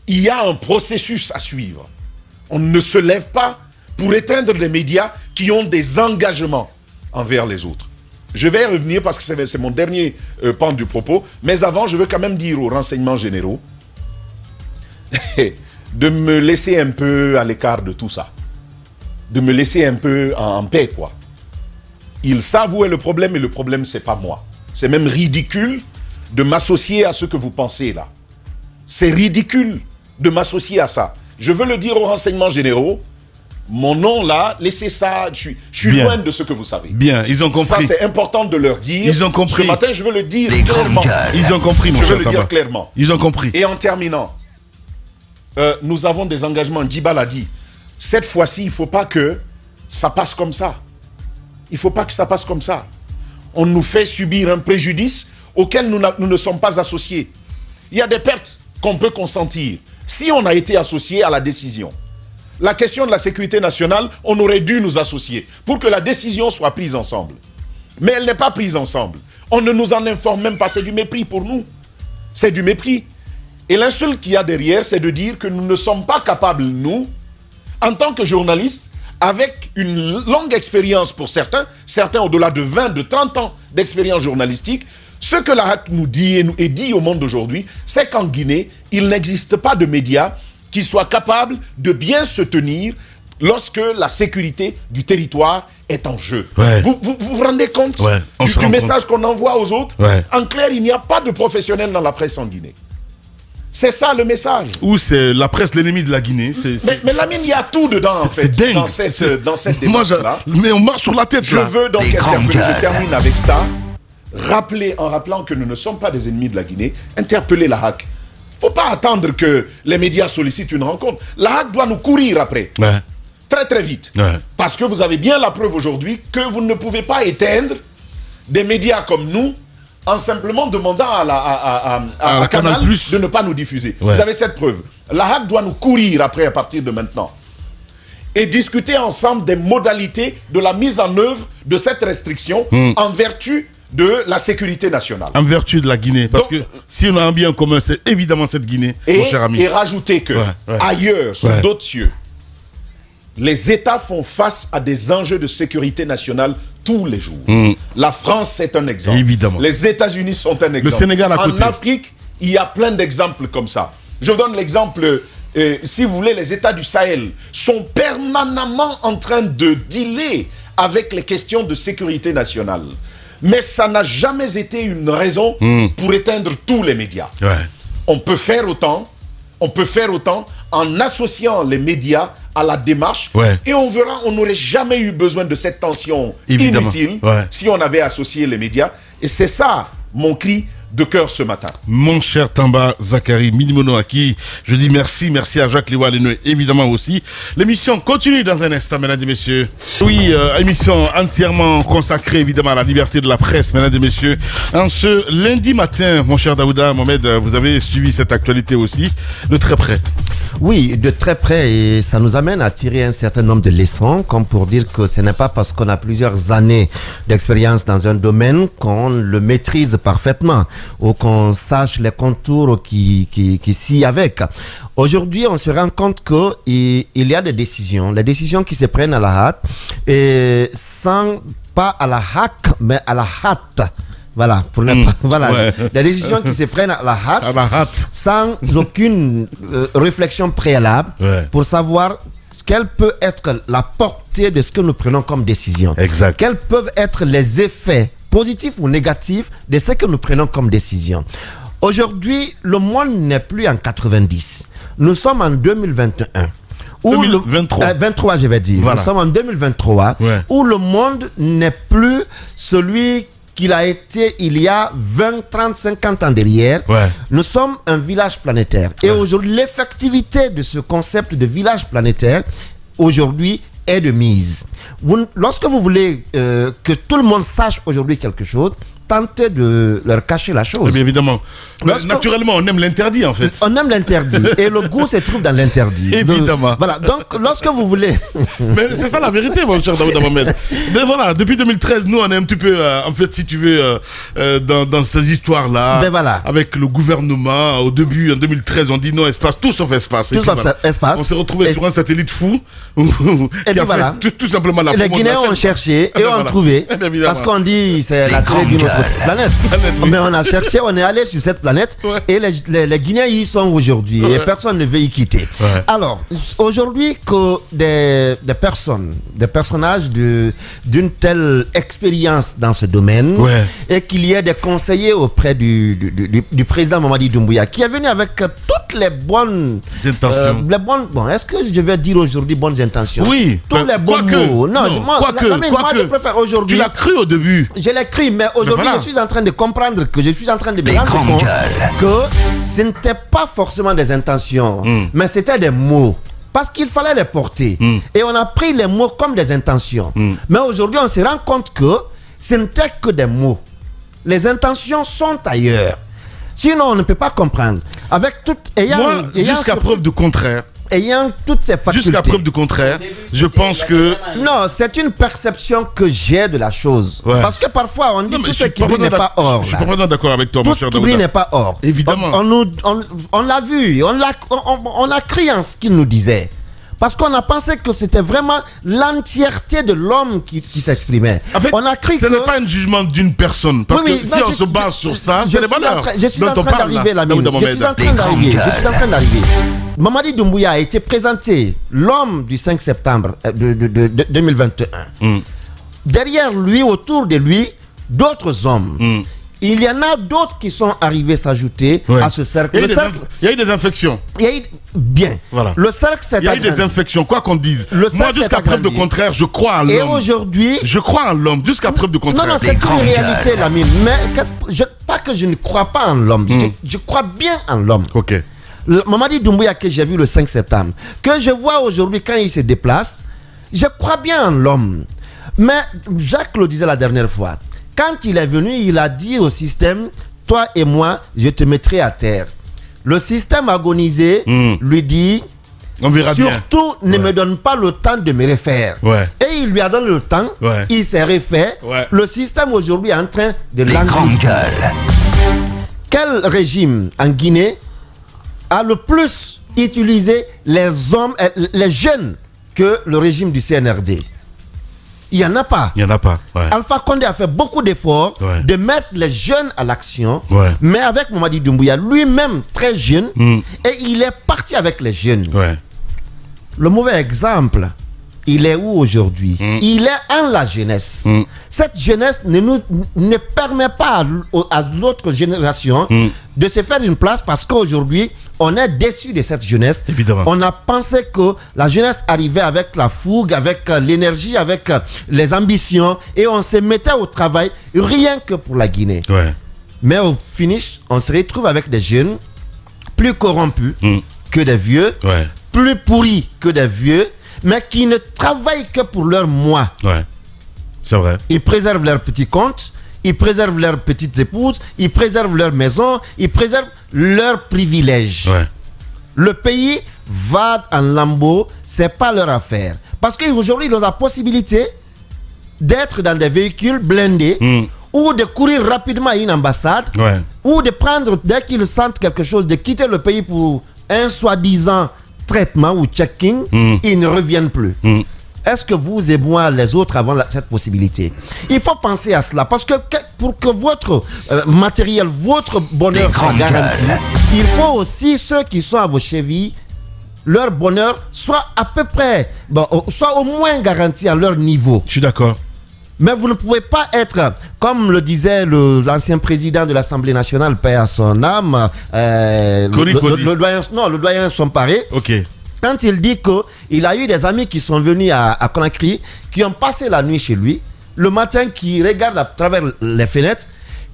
S6: il y a un processus à suivre. On ne se lève pas pour éteindre les médias qui ont des engagements envers les autres. Je vais y revenir parce que c'est mon dernier pan du propos, mais avant, je veux quand même dire aux renseignements généraux de me laisser un peu à l'écart de tout ça. De me laisser un peu en paix, quoi. Ils savent où est le problème et le problème, c'est pas moi. C'est même ridicule de m'associer à ce que vous pensez là. C'est ridicule de m'associer à ça. Je veux le dire aux renseignements généraux. Mon nom là, laissez ça, je suis loin de ce que vous savez.
S1: Bien, ils ont compris.
S6: Ça, c'est important de leur dire.
S1: Ils ont compris.
S6: Ce matin, je veux le dire
S10: Les
S6: clairement.
S1: Ils ont compris, mon
S6: Je
S1: cher
S6: veux le
S1: Tamba.
S6: dire clairement.
S1: Ils ont compris.
S6: Et en terminant, nous avons des engagements. Djiba l'a dit. Cette fois-ci, il ne faut pas que ça passe comme ça. Il ne faut pas que ça passe comme ça. On nous fait subir un préjudice auquel nous ne sommes pas associés. Il y a des pertes qu'on peut consentir si on a été associé à la décision. La question de la sécurité nationale, on aurait dû nous associer pour que la décision soit prise ensemble. Mais elle n'est pas prise ensemble. On ne nous en informe même pas. C'est du mépris pour nous. C'est du mépris. Et l'insulte qu'il y a derrière, c'est de dire que nous ne sommes pas capables, nous, en tant que journalistes, avec une longue expérience pour certains au-delà de 20, de 30 ans d'expérience journalistique, ce que la HAC nous dit et dit au monde d'aujourd'hui, c'est qu'en Guinée, il n'existe pas de médias qui soient capables de bien se tenir lorsque la sécurité du territoire est en jeu.
S1: Ouais.
S6: Vous vous rendez compte du message qu'on envoie aux autres? En clair, il n'y a pas de professionnels dans la presse en Guinée. C'est ça le message.
S1: Ou c'est la presse l'ennemi de la Guinée.
S6: Mais Lamine, il y a tout dedans en fait.
S1: C'est dingue.
S6: Dans cette démarche-là.
S1: Mais on marche sur la tête là.
S6: Je veux donc interpeller, je termine avec ça. En rappelant que nous ne sommes pas des ennemis de la Guinée, interpeller la HAC. Il ne faut pas attendre que les médias sollicitent une rencontre. La HAC doit nous courir après. Très très vite. Parce que vous avez bien la preuve aujourd'hui que vous ne pouvez pas éteindre des médias comme nous en simplement demandant à Canal de ne pas nous diffuser. Vous avez cette preuve. La HAC doit nous courir après à partir de maintenant. Et discuter ensemble des modalités de la mise en œuvre de cette restriction en vertu de la sécurité nationale.
S1: En vertu de la Guinée. Parce que si on a un bien commun, c'est évidemment cette Guinée, mon cher ami.
S6: Et rajouter que ailleurs, sous d'autres cieux, les États font face à des enjeux de sécurité nationale tous les jours. La France est un exemple.
S1: Évidemment.
S6: Les États-Unis sont un exemple.
S1: Le Sénégal à côté.
S6: En Afrique, il y a plein d'exemples comme ça. Je vous donne l'exemple, si vous voulez, les États du Sahel sont permanemment en train de dealer avec les questions de sécurité nationale. Mais ça n'a jamais été une raison pour éteindre tous les médias. On peut faire autant en associant les médias à la démarche et on verra, on n'aurait jamais eu besoin de cette tension inutile si on avait associé les médias. Et c'est ça mon cri de cœur ce matin.
S1: Mon cher Tamba Zakari Minimono, à qui je dis merci à Jacques Liwa-Leneux, évidemment aussi. L'émission continue dans un instant, mesdames et messieurs. Oui, émission entièrement consacrée évidemment à la liberté de la presse, mesdames et messieurs. En ce lundi matin, mon cher Daouda Mohamed, vous avez suivi cette actualité aussi de très près.
S2: Oui, de très près, et ça nous amène à tirer un certain nombre de leçons, comme pour dire que ce n'est pas parce qu'on a plusieurs années d'expérience dans un domaine qu'on le maîtrise parfaitement ou qu'on sache les contours qui s'y avec. Aujourd'hui, on se rend compte qu'il y a des décisions, les décisions qui se prennent à la hâte, et sans pas à la HAC, mais à la hâte. Voilà, pour ne pas, voilà, les décisions qui se prennent à la hâte, sans aucune réflexion préalable pour savoir quelle peut être la portée de ce que nous prenons comme décision.
S1: Exact.
S2: Quels peuvent être les effets positifs ou négatifs de ce que nous prenons comme décision. Aujourd'hui, le monde n'est plus en 90. Nous sommes en 2021. 23, je vais dire. Voilà. Nous sommes en 2023, où le monde n'est plus celui qu'il a été il y a 20, 30, 50 ans derrière. Nous sommes un village planétaire. Et aujourd'hui, l'effectivité de ce concept de village planétaire, aujourd'hui, est de mise. lorsque vous voulez que tout le monde sache aujourd'hui quelque chose, tentez de leur cacher la chose.
S1: Bien évidemment. Naturellement, on aime l'interdit en fait.
S2: On aime l'interdit et le goût se trouve dans l'interdit.
S1: Évidemment.
S2: Voilà, donc lorsque vous voulez...
S1: Mais c'est ça la vérité, mon cher Daouda Mohamed. Mais voilà, depuis 2013, nous on est un petit peu, en fait, si tu veux, dans ces histoires-là,
S2: voilà.
S1: Avec le gouvernement. Au début, en 2013, on dit non, espace, tout sauf espace.
S2: Tout sauf espace.
S1: On s'est retrouvé sur un satellite fou.
S2: Et puis voilà.
S1: Tout simplement la
S2: Les Guinéens ont cherché et ont trouvé. Parce qu'on dit c'est la clé d'une autre planète. Mais on a cherché, on est allé sur cette planète et les Guinéens y sont aujourd'hui et personne ne veut y quitter. Alors, aujourd'hui que des personnages d'une telle expérience dans ce domaine et qu'il y ait des conseillers auprès du président Mamadi Doumbouya qui est venu avec toutes les bonnes intentions. Est-ce que je vais dire aujourd'hui bonnes intentions?
S1: Oui.
S2: Tous les bons mots. Non, je préfère aujourd'hui.
S1: Tu l'as cru au début.
S2: Je l'ai cru, mais aujourd'hui je suis en train de comprendre que je suis en train de me rendre compte que ce n'était pas forcément des intentions, mais c'était des mots. Parce qu'il fallait les porter. Et on a pris les mots comme des intentions. Mais aujourd'hui, on se rend compte que ce n'était que des mots. Les intentions sont ailleurs. Sinon, on ne peut pas comprendre. Avec tout,
S1: jusqu'à preuve du contraire.
S2: Ayant toutes ces facultés.
S1: Jusqu'à preuve du contraire, je pense que...
S2: Non, c'est une perception que j'ai de la chose. Parce que parfois, on dit tout ce qui brille n'est pas or.
S1: Je suis pas d'accord avec toi,
S2: mon cher Daouda. Tout ce qui brille n'est pas or.
S1: Évidemment.
S2: On l'a vu, on a cru en ce qu'il nous disait. Parce qu'on a pensé que c'était vraiment l'entièreté de l'homme qui s'exprimait.
S1: En fait,
S2: on a cru
S1: ce n'est pas un jugement d'une personne. Parce que si on se base sur ça, c'est les valeurs.
S2: Je suis en train d'arriver, Lamine. Je suis en train d'arriver. Mamadi Doumbouya a été présenté l'homme du 5 septembre de 2021. Derrière lui, autour de lui, d'autres hommes. Il y en a d'autres qui sont arrivés s'ajouter à ce cercle.
S1: Il y a eu des infections.
S2: Bien.
S1: Voilà.
S2: Le cercle s'est agrandi.
S1: Il y a eu des infections, quoi qu'on dise. Moi, jusqu'à preuve de contraire, je crois en l'homme.
S2: Et aujourd'hui...
S1: Je crois en l'homme, jusqu'à preuve de contraire.
S2: Non, c'est une réalité, Lamine. Mais pas que je ne crois pas en l'homme. Je crois bien en l'homme.
S1: Ok.
S2: Mamadi Doumbouya que j'ai vu le 5 septembre, que je vois aujourd'hui quand il se déplace, je crois bien en l'homme. Mais Jacques le disait la dernière fois. Quand il est venu, il a dit au système, toi et moi, je te mettrai à terre. Le système agonisé lui dit,
S1: on verra
S2: surtout ne me donne pas le temps de me refaire. Et il lui a donné le temps, il s'est refait. Le système aujourd'hui est en train de l'engueuler. Quel régime en Guinée a le plus utilisé les jeunes que le régime du CNRD? Il n'y en a pas.
S1: Il n'y en a pas.
S2: Alpha Condé a fait beaucoup d'efforts de mettre les jeunes à l'action. Mais avec Mamadi Doumbouya, lui-même très jeune, et il est parti avec les jeunes. Le mauvais exemple, il est où aujourd'hui? Il est en la jeunesse. Cette jeunesse ne permet pas à l'autre génération de se faire une place parce qu'aujourd'hui, on est déçu de cette jeunesse.
S1: Évidemment.
S2: On a pensé que la jeunesse arrivait avec la fougue, avec l'énergie, avec les ambitions et on se mettait au travail rien que pour la Guinée. Mais au finish, on se retrouve avec des jeunes plus corrompus que des vieux, plus pourris que des vieux, mais qui ne travaillent que pour leur moi.
S1: C'est vrai.
S2: Ils préservent leurs petits comptes, ils préservent leurs petites épouses, ils préservent leur maison, ils préservent leurs privilèges. Le pays va en lambeaux, c'est pas leur affaire. Parce qu'aujourd'hui, ils ont la possibilité d'être dans des véhicules blindés ou de courir rapidement à une ambassade ou de prendre, dès qu'ils sentent quelque chose, de quitter le pays pour un soi-disant traitement ou checking, ils ne reviennent plus. Est-ce que vous et moi, les autres, avons cette possibilité? Il faut penser à cela parce que pour que votre matériel, votre bonheur soit garanti, il faut aussi ceux qui sont à vos chevilles, leur bonheur soit à peu près, soit au moins garanti à leur niveau.
S1: Je suis d'accord.
S2: Mais vous ne pouvez pas être, comme le disait l'ancien président de l'Assemblée nationale, paix à son âme, le doyen Somparé. Quand il dit qu'il a eu des amis qui sont venus à Conakry, qui ont passé la nuit chez lui, le matin qui regardent à travers les fenêtres,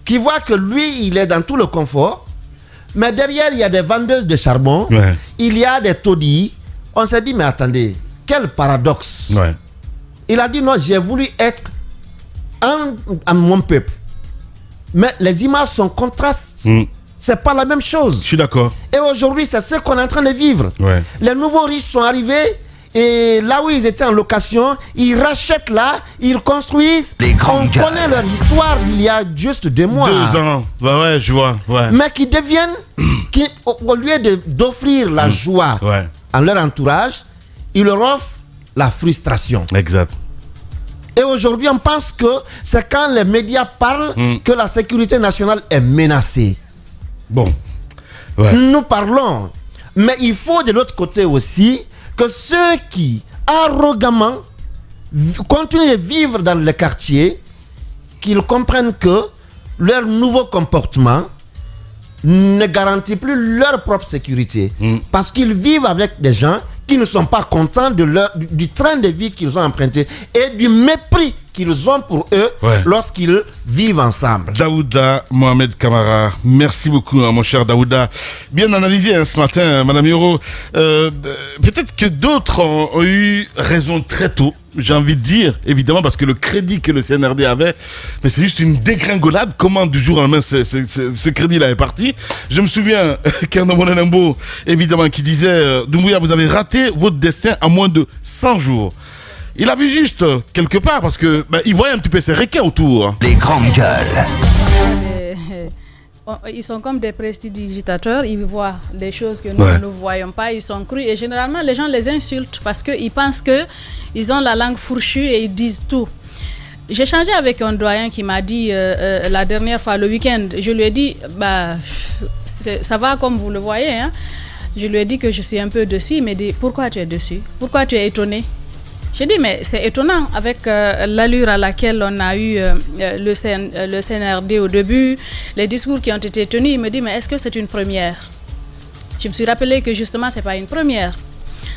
S2: qui voient que lui, il est dans tout le confort, mais derrière, il y a des vendeuses de charbon, il y a des taudis. On s'est dit, mais attendez, quel paradoxe. Il a dit non, j'ai voulu être à mon peuple. Mais les images sont contrastes. C'est pas la même chose.
S1: Je suis d'accord.
S2: Et aujourd'hui, c'est ce qu'on est en train de vivre.
S1: Ouais.
S2: Les nouveaux riches sont arrivés et là où ils étaient en location, ils rachètent là, ils construisent. On connaît leur histoire il y a juste 2 mois.
S1: 2 ans. Bah ouais, je vois. Ouais.
S2: Mais qui deviennent, au lieu d'offrir la joie à leur entourage, ils leur offrent la frustration.
S1: Exact.
S2: Et aujourd'hui, on pense que c'est quand les médias parlent que la sécurité nationale est menacée.
S1: Bon. Ouais.
S2: Nous parlons. Mais il faut de l'autre côté aussi que ceux qui arrogamment continuent de vivre dans le quartier, qu'ils comprennent que leur nouveau comportement ne garantit plus leur propre sécurité. Parce qu'ils vivent avec des gens qui ne sont pas contents du train de vie qu'ils ont emprunté et du mépris qu'ils ont pour eux lorsqu'ils vivent ensemble.
S1: Daouda Mohamed Kamara, merci beaucoup mon cher Daouda. Bien analysé ce matin, Madame Yoro. Peut-être que d'autres ont eu raison très tôt, j'ai envie de dire, évidemment, parce que le crédit que le CNRD avait, mais c'est juste une dégringolade. Comment du jour au lendemain ce crédit-là est parti? Je me souviens, Kerno Monenembo, évidemment, qui disait Doumbouya, vous avez raté votre destin en moins de 100 jours. Il a vu juste quelque part parce que il voyait un petit peu ses requins autour.
S10: Les grandes gueules.
S11: Ils sont comme des prestidigitateurs, ils voient des choses que nous ne voyons pas, ils sont crus et généralement les gens les insultent parce qu'ils pensent qu'ils ont la langue fourchue et ils disent tout. J'ai changé avec un doyen qui m'a dit la dernière fois, le week-end, je lui ai dit, ça va comme vous le voyez, hein? Je lui ai dit que je suis un peu dessus, il m'a dit, pourquoi tu es dessus? Pourquoi tu es étonné? J'ai dit, mais c'est étonnant avec l'allure à laquelle on a eu le CNRD au début, les discours qui ont été tenus. Il me dit, mais est-ce que c'est une première? Je me suis rappelé que justement, ce n'est pas une première.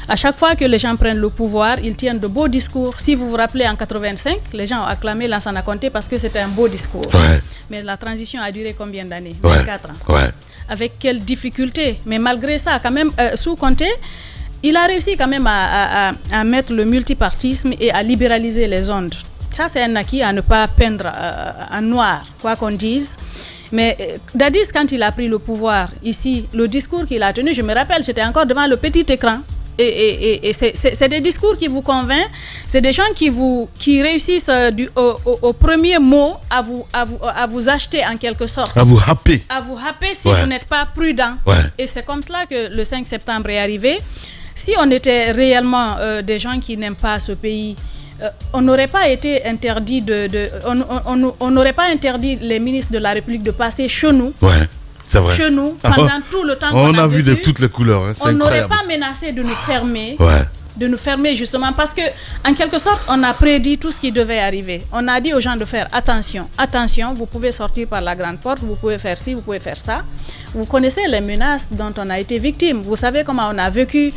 S11: À chaque fois que les gens prennent le pouvoir, ils tiennent de beaux discours. Si vous vous rappelez, en 85, les gens ont acclamé Lansana Conté parce que c'était un beau discours. Mais la transition a duré combien d'années? 24 ans. Avec quelles difficultés? Mais malgré ça, quand même, sous Conté, il a réussi quand même à mettre le multipartisme et à libéraliser les ondes. Ça, c'est un acquis à ne pas peindre en noir, quoi qu'on dise. Mais Dadis, quand il a pris le pouvoir ici, le discours qu'il a tenu, je me rappelle, j'étais encore devant le petit écran. Et c'est des discours qui vous convainquent, c'est des gens qui réussissent au premier mot à vous acheter en quelque sorte.
S1: À vous happer.
S11: À vous happer si vous n'êtes pas prudent. Et c'est comme cela que le 5 septembre est arrivé. Si on était réellement des gens qui n'aiment pas ce pays, on n'aurait pas été interdit on n'aurait pas interdit les ministres de la République de passer chez nous.
S1: C'est vrai.
S11: Chez nous, pendant tout le temps qu'on a
S1: vécu. On a vu de
S11: vécu,
S1: toutes les couleurs. Hein,
S11: on n'aurait pas menacé de nous fermer. De nous fermer justement parce que en quelque sorte on a prédit tout ce qui devait arriver. On a dit aux gens de faire attention, attention, vous pouvez sortir par la grande porte, vous pouvez faire ci, vous pouvez faire ça. Vous connaissez les menaces dont on a été victime. Vous savez comment on a vécu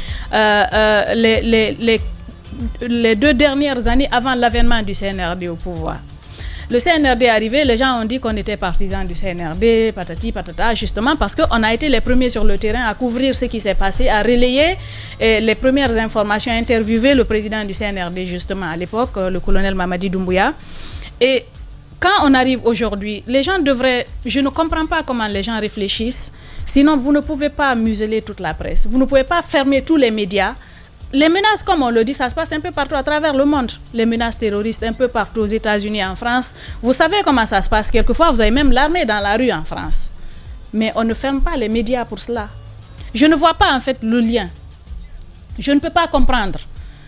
S11: les 2 dernières années avant l'avènement du CNRD au pouvoir. Le CNRD est arrivé, les gens ont dit qu'on était partisans du CNRD, patati patata, justement parce qu'on a été les premiers sur le terrain à couvrir ce qui s'est passé, à relayer les premières informations, à interviewer le président du CNRD justement à l'époque, le colonel Mamadi Doumbouya. Et quand on arrive aujourd'hui, les gens devraient... Je ne comprends pas comment les gens réfléchissent, sinon vous ne pouvez pas museler toute la presse, vous ne pouvez pas fermer tous les médias. Les menaces, comme on le dit, ça se passe un peu partout à travers le monde. Les menaces terroristes un peu partout aux États-Unis, en France. Vous savez comment ça se passe. Quelquefois, vous avez même l'armée dans la rue en France. Mais on ne ferme pas les médias pour cela. Je ne vois pas en fait le lien. Je ne peux pas comprendre.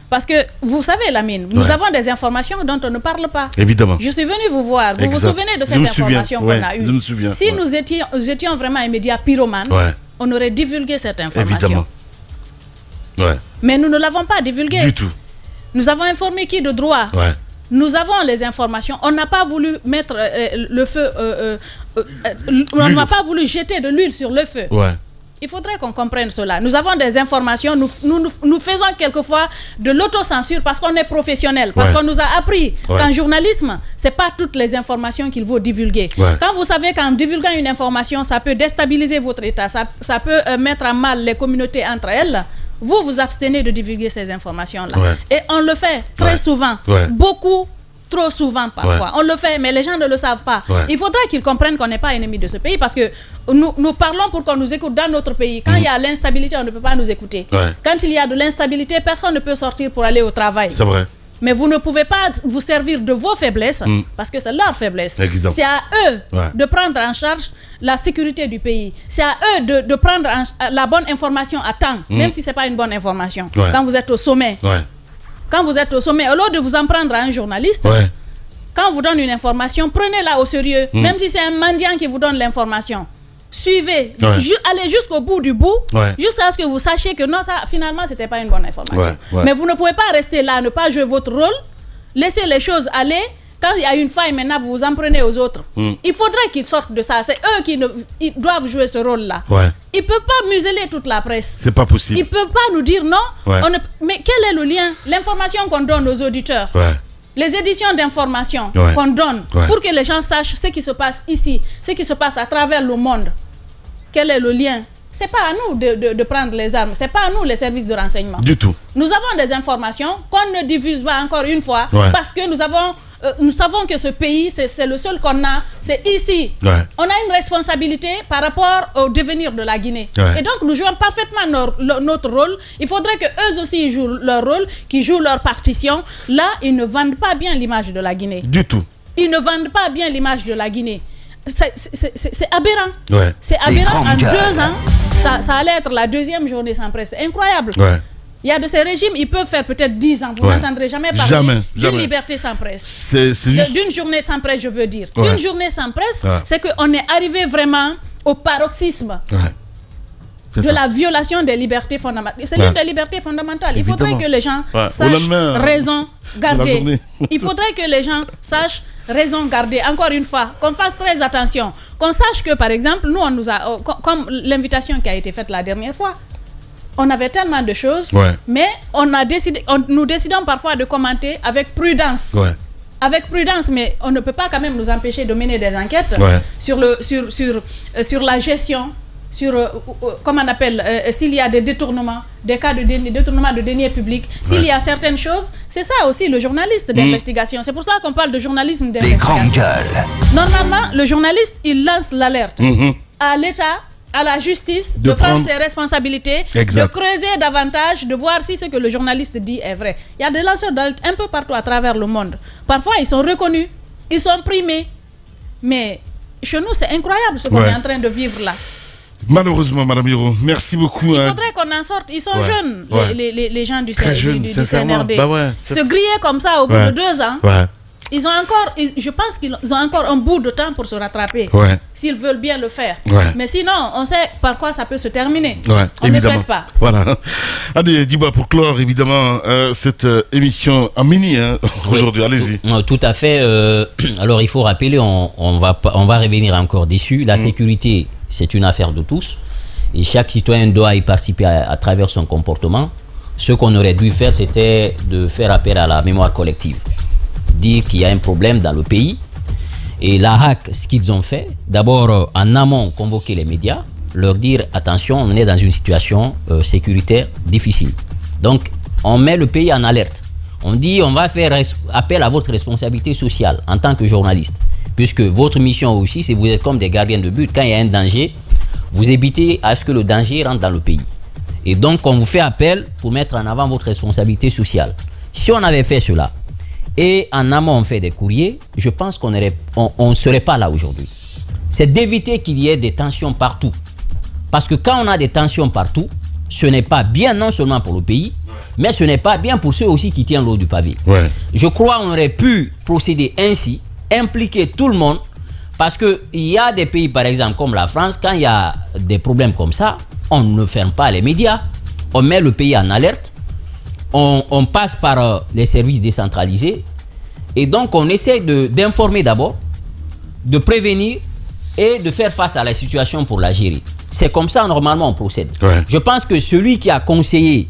S11: Parce que, vous savez, Lamine, nous avons des informations dont on ne parle pas.
S1: Évidemment.
S11: Je suis venu vous voir. Vous vous souvenez de cette information qu'on a eue?
S1: Je me souviens.
S11: Si nous étions vraiment un média pyromane, on aurait divulgué cette information.
S1: Évidemment.
S11: Mais nous ne l'avons pas divulgué.
S1: Du tout.
S11: Nous avons informé qui de droit? Nous avons les informations. On n'a pas voulu mettre le feu... on n'a pas voulu jeter de l'huile sur le feu. Il faudrait qu'on comprenne cela. Nous avons des informations. Nous faisons quelquefois de l'autocensure parce qu'on est professionnel. Parce qu'on nous a appris qu'en journalisme, ce n'est pas toutes les informations qu'il faut divulguer. Quand vous savez qu'en divulguant une information, ça peut déstabiliser votre État, ça peut mettre à mal les communautés entre elles, vous vous abstenez de divulguer ces informations-là.
S1: Ouais.
S11: Et on le fait très souvent, beaucoup, trop souvent parfois. On le fait, mais les gens ne le savent pas. Il faudrait qu'ils comprennent qu'on n'est pas ennemi de ce pays parce que nous parlons pour qu'on nous écoute dans notre pays. Quand il y a l'instabilité, on ne peut pas nous écouter. Quand il y a de l'instabilité, personne ne peut sortir pour aller au travail.
S1: C'est vrai.
S11: Mais vous ne pouvez pas vous servir de vos faiblesses parce que c'est leur faiblesse. C'est à eux de prendre en charge la sécurité du pays. C'est à eux de prendre la bonne information à temps, même si ce n'est pas une bonne information. Quand vous êtes au sommet, quand vous êtes au sommet, au lieu de vous en prendre à un journaliste, quand on vous donne une information, prenez-la au sérieux, même si c'est un mendiant qui vous donne l'information. Suivez, allez jusqu'au bout du bout, jusqu'à ce que vous sachiez que non, ça, finalement, c'était pas une bonne information. Mais vous ne pouvez pas rester là, ne pas jouer votre rôle, laisser les choses aller. Quand il y a une faille, maintenant, vous vous en prenez aux autres. Il faudrait qu'ils sortent de ça. C'est eux qui ils doivent jouer ce rôle-là. Ils ne peuvent pas museler toute la presse.
S1: C'est pas possible.
S11: Ils ne peuvent pas nous dire non. Mais quel est le lien? L'information qu'on donne aux auditeurs. Les éditions d'information qu'on donne pour que les gens sachent ce qui se passe ici, ce qui se passe à travers le monde. Quel est le lien? Ce n'est pas à nous de prendre les armes, ce n'est pas à nous les services de renseignement. Du tout. Nous avons des informations qu'on ne diffuse pas encore une fois parce que nous savons que ce pays, c'est le seul qu'on a, c'est ici. On a une responsabilité par rapport au devenir de la Guinée. Et donc nous jouons parfaitement notre rôle. Il faudrait qu'eux aussi jouent leur rôle, qu'ils jouent leur partition. Là, ils ne vendent pas bien l'image de la Guinée. Du tout. Ils ne vendent pas bien l'image de la Guinée. C'est aberrant. C'est aberrant. En 2 ans, ça allait être la 2e journée sans presse. C'est incroyable. Il y a de ces régimes, ils peuvent faire peut-être 10 ans. Vous n'entendrez jamais parler d'une liberté sans presse. D'une journée sans presse, je veux dire. Une journée sans presse, c'est qu'on est arrivé vraiment au paroxysme de la violation des libertés fondamentales. C'est l'une des libertés fondamentales. Il faudrait que les gens sachent raison garder. Il faudrait que les gens sachent raison garder. Encore une fois, qu'on fasse très attention. Qu'on sache que, par exemple, nous, on nous a, comme l'invitation qui a été faite la dernière fois, on avait tellement de choses, mais nous décidons parfois de commenter avec prudence. Avec prudence, mais on ne peut pas quand même nous empêcher de mener des enquêtes sur la gestion, sur, comment on appelle, s'il y a des détournements, des cas de détournement de deniers publics, s'il y a certaines choses, c'est ça aussi le journaliste d'investigation. C'est pour ça qu'on parle de journalisme d'investigation. Normalement, le journaliste, il lance l'alerte à l'État, à la justice, de prendre ses responsabilités, de creuser davantage, de voir si ce que le journaliste dit est vrai. Il y a des lanceurs d'alerte un peu partout à travers le monde. Parfois, ils sont reconnus, ils sont primés. Mais chez nous, c'est incroyable ce qu'on est en train de vivre là.
S1: Malheureusement, Madame Hiro, merci beaucoup.
S11: Il faudrait qu'on en sorte. Ils sont jeunes, les gens du CNRD. Se griller comme ça au bout de 2 ans. Ils ont encore, je pense qu'ils ont encore un bout de temps pour se rattraper, s'ils veulent bien le faire. Mais sinon, on sait par quoi ça peut se terminer. On ne souhaite pas. Voilà.
S1: Allez, Diba, pour clore, évidemment, cette émission en mini aujourd'hui. Allez-y.
S5: Tout à fait. Alors, il faut rappeler, on va revenir encore dessus. La sécurité, c'est une affaire de tous. Et chaque citoyen doit y participer à travers son comportement. Ce qu'on aurait dû faire, c'était de faire appel à la mémoire collective. Dire qu'il y a un problème dans le pays. Et la HAC, ce qu'ils ont fait, d'abord en amont, convoquer les médias, leur dire attention, on est dans une situation sécuritaire difficile. Donc, on met le pays en alerte. On dit on va faire appel à votre responsabilité sociale en tant que journaliste. Puisque votre mission aussi, c'est vous êtes comme des gardiens de but. Quand il y a un danger, vous évitez à ce que le danger rentre dans le pays. Et donc, on vous fait appel pour mettre en avant votre responsabilité sociale. Si on avait fait cela, et en amont on fait des courriers, je pense qu'on ne serait pas là aujourd'hui. C'est d'éviter qu'il y ait des tensions partout. Parce que quand on a des tensions partout, ce n'est pas bien non seulement pour le pays, mais ce n'est pas bien pour ceux aussi qui tiennent l'eau du pavé. Je crois qu'on aurait pu procéder ainsi, impliquer tout le monde, parce qu'il y a des pays par exemple comme la France, quand il y a des problèmes comme ça, on ne ferme pas les médias, on met le pays en alerte, on passe par les services décentralisés et donc on essaie d'informer d'abord, de prévenir et de faire face à la situation pour la gérer. C'est comme ça normalement on procède. Je pense que celui qui a conseillé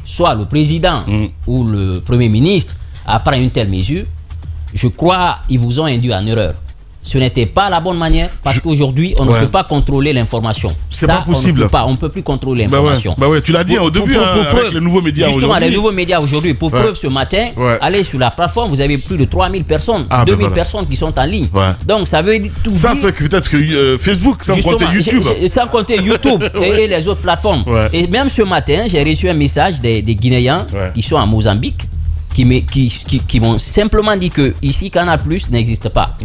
S5: soit le président ou le premier ministre à prendre une telle mesure, je crois qu'ils vous ont induit en erreur. ce n'était pas la bonne manière parce qu'aujourd'hui, on ne peut pas contrôler l'information.
S1: C'est pas possible.
S5: On ne peut plus contrôler l'information.
S1: Bah ouais, tu l'as dit au début, avec les nouveaux médias aujourd'hui.
S5: Justement, les nouveaux médias aujourd'hui. Pour preuve, ce matin, allez sur la plateforme, vous avez plus de 3000 personnes, 2000 personnes qui sont en ligne. Donc, ça veut dire tout.
S1: Ça, c'est peut-être que Facebook, sans compter YouTube.
S5: Sans compter YouTube et les autres plateformes. Et même ce matin, j'ai reçu un message des Guinéens qui sont à Mozambique. Qui m'ont simplement dit que ici Canal Plus n'existe pas.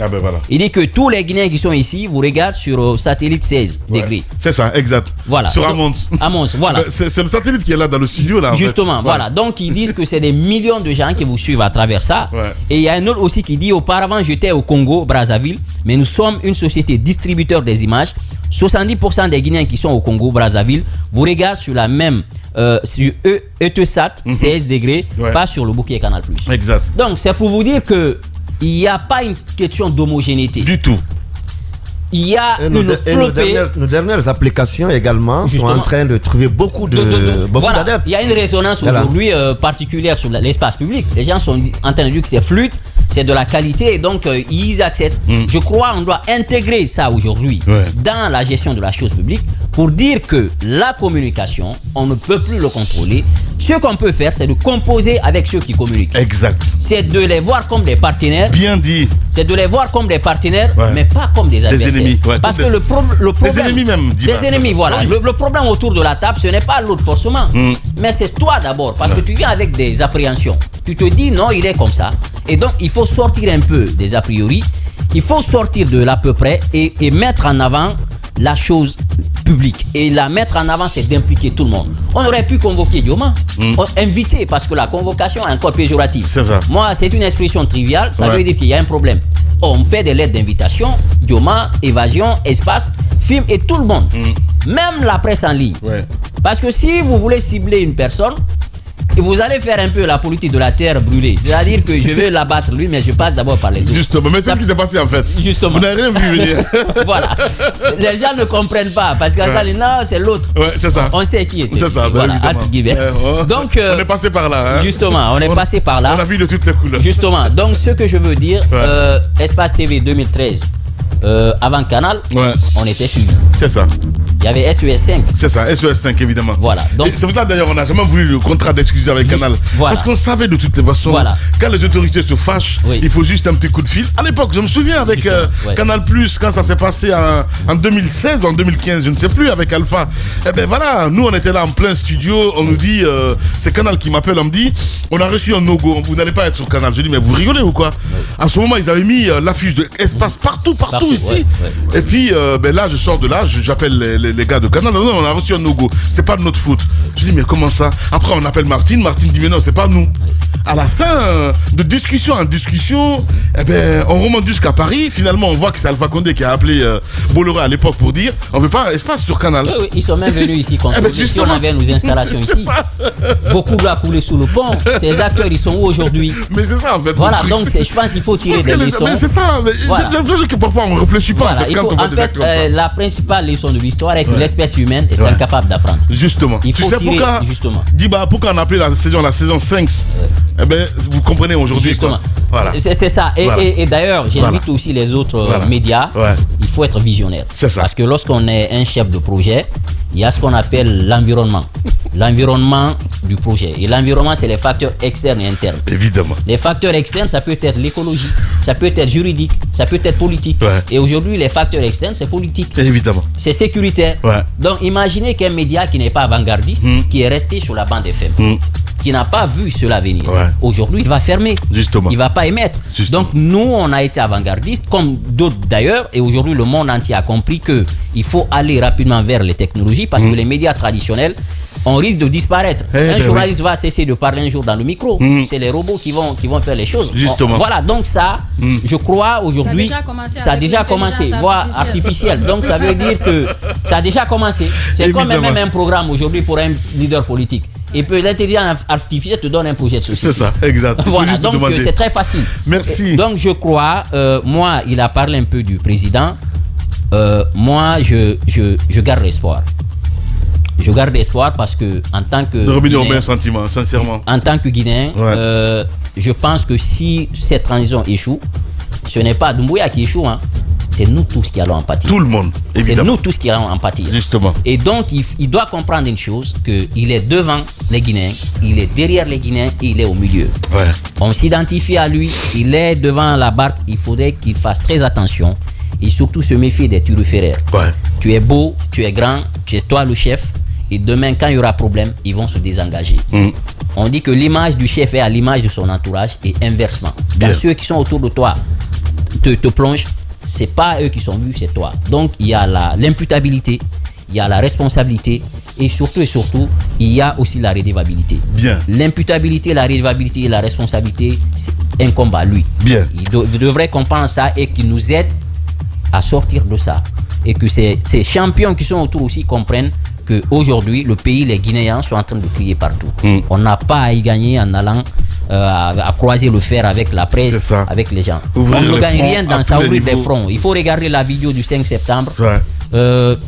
S5: Il dit que tous les Guinéens qui sont ici vous regardent sur satellite 16 degrés.
S1: C'est ça, exact.
S5: Voilà.
S1: Sur Amons.
S5: Voilà.
S1: C'est le satellite qui est là dans le studio là.
S5: Justement, voilà. Donc ils disent que c'est des millions de gens qui vous suivent à travers ça. Et il y a un autre aussi qui dit auparavant j'étais au Congo, Brazzaville, mais nous sommes une société distributeur des images. 70% des Guinéens qui sont au Congo, Brazzaville, vous regardent sur la même sur Eutelsat 16 degrés, pas sur le bouquet Canal+.
S1: Exact.
S5: Donc c'est pour vous dire que il n'y a pas une question d'homogénéité.
S1: Du tout.
S5: Il y a
S2: nos dernières applications également sont en train de trouver beaucoup d'adeptes.
S5: Il y a une résonance aujourd'hui particulière sur l'espace public. Les gens sont en train de dire que c'est fluide, c'est de la qualité et donc ils acceptent. Je crois qu'on doit intégrer ça aujourd'hui dans la gestion de la chose publique pour dire que la communication, on ne peut plus le contrôler. Ce qu'on peut faire, c'est de composer avec ceux qui communiquent.
S1: Exact.
S5: C'est de les voir comme des partenaires.
S1: Bien dit.
S5: C'est de les voir comme des partenaires, mais pas comme des adversaires. Parce que le problème...
S1: Des ennemis même.
S5: Des ennemis, voilà. Oui. Le problème autour de la table, ce n'est pas l'autre forcément. Mais c'est toi d'abord. Parce que tu viens avec des appréhensions. Tu te dis non, il est comme ça. Et donc, il faut sortir un peu des a priori. Il faut sortir de l'à peu près et mettre en avant la chose publique. Et la mettre en avant, c'est d'impliquer tout le monde. On aurait pu convoquer Dioma, inviter, parce que la convocation est encore péjorative.
S1: C'est ça.
S5: Moi, c'est une expression triviale, ça veut dire qu'il y a un problème. On fait des lettres d'invitation, Dioma, Évasion, Espace, Film et tout le monde. Même la presse en ligne. Parce que si vous voulez cibler une personne, vous allez faire un peu la politique de la terre brûlée. C'est-à-dire que je vais l'abattre lui, mais je passe d'abord par les autres.
S1: Justement, mais c'est ce qui s'est passé en fait.
S5: Justement.
S1: Vous n'avez rien vu venir.
S5: Voilà. Les gens ne comprennent pas parce qu'en ça, non, c'est l'autre.
S1: C'est ça.
S5: On sait qui était.
S1: C'est ça.
S5: Voilà, entre guillemets.
S1: Donc, on est passé par là.
S5: Justement, on est passé par là.
S1: On a vu de toutes les couleurs.
S5: Justement. Donc, ce que je veux dire, Espace TV 2013. Avant Canal, on était suivi.
S1: C'est ça.
S5: Il y avait SES5.
S1: C'est ça, SES5 évidemment.
S5: Voilà. Donc
S1: c'est pour ça d'ailleurs on n'a jamais voulu le contrat d'exclusion avec Canal.
S5: Voilà.
S1: Parce qu'on savait de toutes les façons, quand les autorités se fâchent, il faut juste un petit coup de fil. À l'époque, je me souviens avec Canal+, quand ça s'est passé en 2016 ou en 2015, je ne sais plus, avec Alpha. Eh ben voilà, nous on était là en plein studio, on nous dit, c'est Canal qui m'appelle, on me dit, on a reçu un no-go, vous n'allez pas être sur Canal. Je dis, mais vous rigolez ou quoi? À ce moment, ils avaient mis l'affiche de Espace partout ici. Et puis là, je sors de là, j'appelle les gars de Canal. Non, on a reçu un no-go. C'est pas de notre faute. Je dis, mais comment ça? Après, on appelle Martine. Martine dit, mais non, c'est pas nous. À la fin, de discussion en discussion, eh ben, on remonte jusqu'à Paris. Finalement, on voit que c'est Alpha Condé qui a appelé Bolloré à l'époque pour dire, on veut pas Espace sur Canal.
S5: Oui, ils sont même venus ici contrôler si on avait nos installations ici. Beaucoup doivent couler sous le pont. Ces acteurs, ils sont où aujourd'hui?
S1: Mais c'est ça, en fait.
S5: Voilà, donc je pense qu'il faut tirer des leçons.
S1: Mais c'est ça. J'ai l'impression que parfois, on ne réfléchit pas.
S5: Voilà, en fait, la principale leçon de l'histoire est que l'espèce humaine est incapable d'apprendre.
S1: Justement.
S5: Il faut tirer, justement.
S1: Pourquoi on a appelé la saison 5 eh ben, vous comprenez aujourd'hui.
S5: Justement.
S1: Voilà.
S5: C'est ça. Et d'ailleurs, j'invite aussi les autres médias. Il faut être visionnaire.
S1: C'est ça.
S5: Parce que lorsqu'on est un chef de projet, il y a ce qu'on appelle l'environnement. L'environnement du projet. Et l'environnement, c'est les facteurs externes et internes.
S1: Évidemment.
S5: Les facteurs externes, ça peut être l'écologie, ça peut être juridique, ça peut être politique. Et aujourd'hui, les facteurs externes, c'est politique.
S1: Évidemment.
S5: C'est sécuritaire. Donc, imaginez qu'un média qui n'est pas avant-gardiste, qui est resté sur la bande FM, qui n'a pas vu cela venir, aujourd'hui, il va fermer.
S1: Justement.
S5: Il ne va pas émettre.
S1: Justement.
S5: Donc, nous, on a été avant-gardistes, comme d'autres d'ailleurs, et aujourd'hui, le monde entier a compris qu'il faut aller rapidement vers les technologies parce que les médias traditionnels, on risque de disparaître. Un journaliste va cesser de parler un jour dans le micro. C'est les robots qui vont faire les choses.
S1: Justement.
S5: Voilà, donc ça, je crois aujourd'hui, ça a déjà commencé, voire artificiel. Donc ça veut dire que ça a déjà commencé. C'est comme même un programme aujourd'hui pour un leader politique. Et puis l'intelligence artificielle te donne un projet de société.
S1: C'est ça, exact.
S5: Voilà, donc c'est très facile.
S1: Merci.
S5: Donc je crois, moi, il a parlé un peu du président. Moi, je garde espoir. Je garde espoir parce que en tant que
S1: Guinéen, au même sentiment, sincèrement.
S5: En tant que Guinéen, je pense que si cette transition échoue, ce n'est pas Doumbouya qui échoue, c'est nous tous qui allons en pâtir.
S1: Tout le monde, évidemment.
S5: C'est nous tous qui allons en pâtir.
S1: Justement.
S5: Et donc, il doit comprendre une chose, qu'il est devant les Guinéens, il est derrière les Guinéens et il est au milieu.
S1: Ouais.
S5: On s'identifie à lui, il est devant la barque, il faudrait qu'il fasse très attention et surtout se méfier des turiféraires.
S1: Ouais.
S5: Tu es beau, tu es grand, tu es toi le chef et demain, quand il y aura problème, ils vont se désengager. On dit que l'image du chef est à l'image de son entourage et inversement. Quand ceux qui sont autour de toi te plongent, c'est pas eux qui sont vus, c'est toi. Donc il y a l'imputabilité, il y a la responsabilité et surtout, il y a aussi la rédévabilité.
S1: Bien.
S5: L'imputabilité, la rédévabilité et la responsabilité, c'est un combat à lui.
S1: Bien.
S5: Il devrait comprendre ça et qu'il nous aide à sortir de ça. Et que ces champions qui sont autour aussi comprennent qu'aujourd'hui, le pays, les Guinéens sont en train de crier partout. On n'a pas à y gagner en allant à croiser le fer avec la presse, avec les gens. On ne gagne rien dans ça, ouvrir des fronts. Il faut regarder la vidéo du 5 septembre.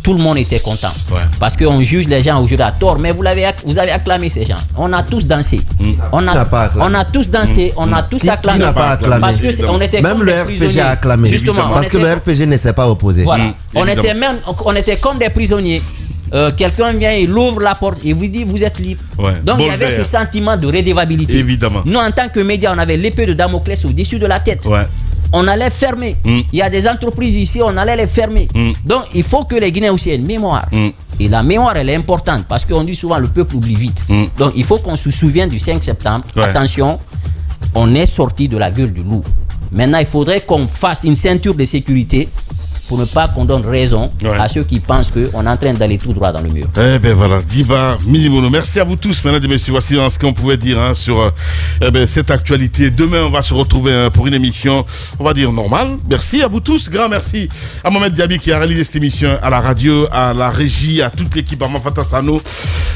S5: Tout le monde était content. Parce qu'on juge les gens aujourd'hui à tort, mais vous avez acclamé ces gens. On a tous dansé. On a tous dansé, on a tous acclamé.
S2: Qui n'a pas acclamé?
S5: Parce que on était
S2: même
S5: comme
S2: le
S5: des
S2: RPG
S5: prisonniers.
S2: a acclamé.
S5: Justement,
S2: parce que le RPG ne s'est pas opposé.
S5: Voilà. On était comme des prisonniers. Quelqu'un vient, il ouvre la porte et vous dit vous êtes libre. Donc il y avait ce sentiment de rédévabilité.
S1: Évidemment.
S5: Nous en tant que médias, on avait l'épée de Damoclès au-dessus de la tête. On allait fermer. Il y a des entreprises ici, on allait les fermer. Donc il faut que les Guinéens aussi aient une mémoire. Et la mémoire, elle est importante parce qu'on dit souvent le peuple oublie vite. Donc il faut qu'on se souvienne du 5 septembre. Attention, on est sorti de la gueule du loup. Maintenant, il faudrait qu'on fasse une ceinture de sécurité pour ne pas qu'on donne raison à ceux qui pensent qu'on est en train d'aller tout droit dans le mur.
S1: Eh bien voilà, Diba Minimono. Merci à vous tous, mesdames et messieurs. Voici ce qu'on pouvait dire sur cette actualité. Demain, on va se retrouver pour une émission, on va dire normale. Merci à vous tous. Grand merci à Mohamed Diaby qui a réalisé cette émission, à la radio, à la régie, à toute l'équipe, à Mafata Sano,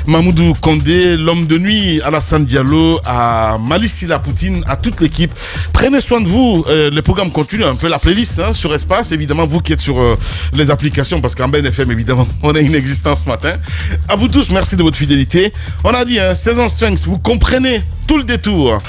S1: Mamoudou Kondé, l'homme de nuit, Alassane Diallo, à Malisila Poutine, à toute l'équipe. Prenez soin de vous. Le programme continue, un peu la playlist sur Espace. Évidemment, vous qui êtes sur les applications, parce qu'en Ben FM, évidemment, on a une existence ce matin. À vous tous, merci de votre fidélité. On a dit, saison Sphinx, vous comprenez tout le détour.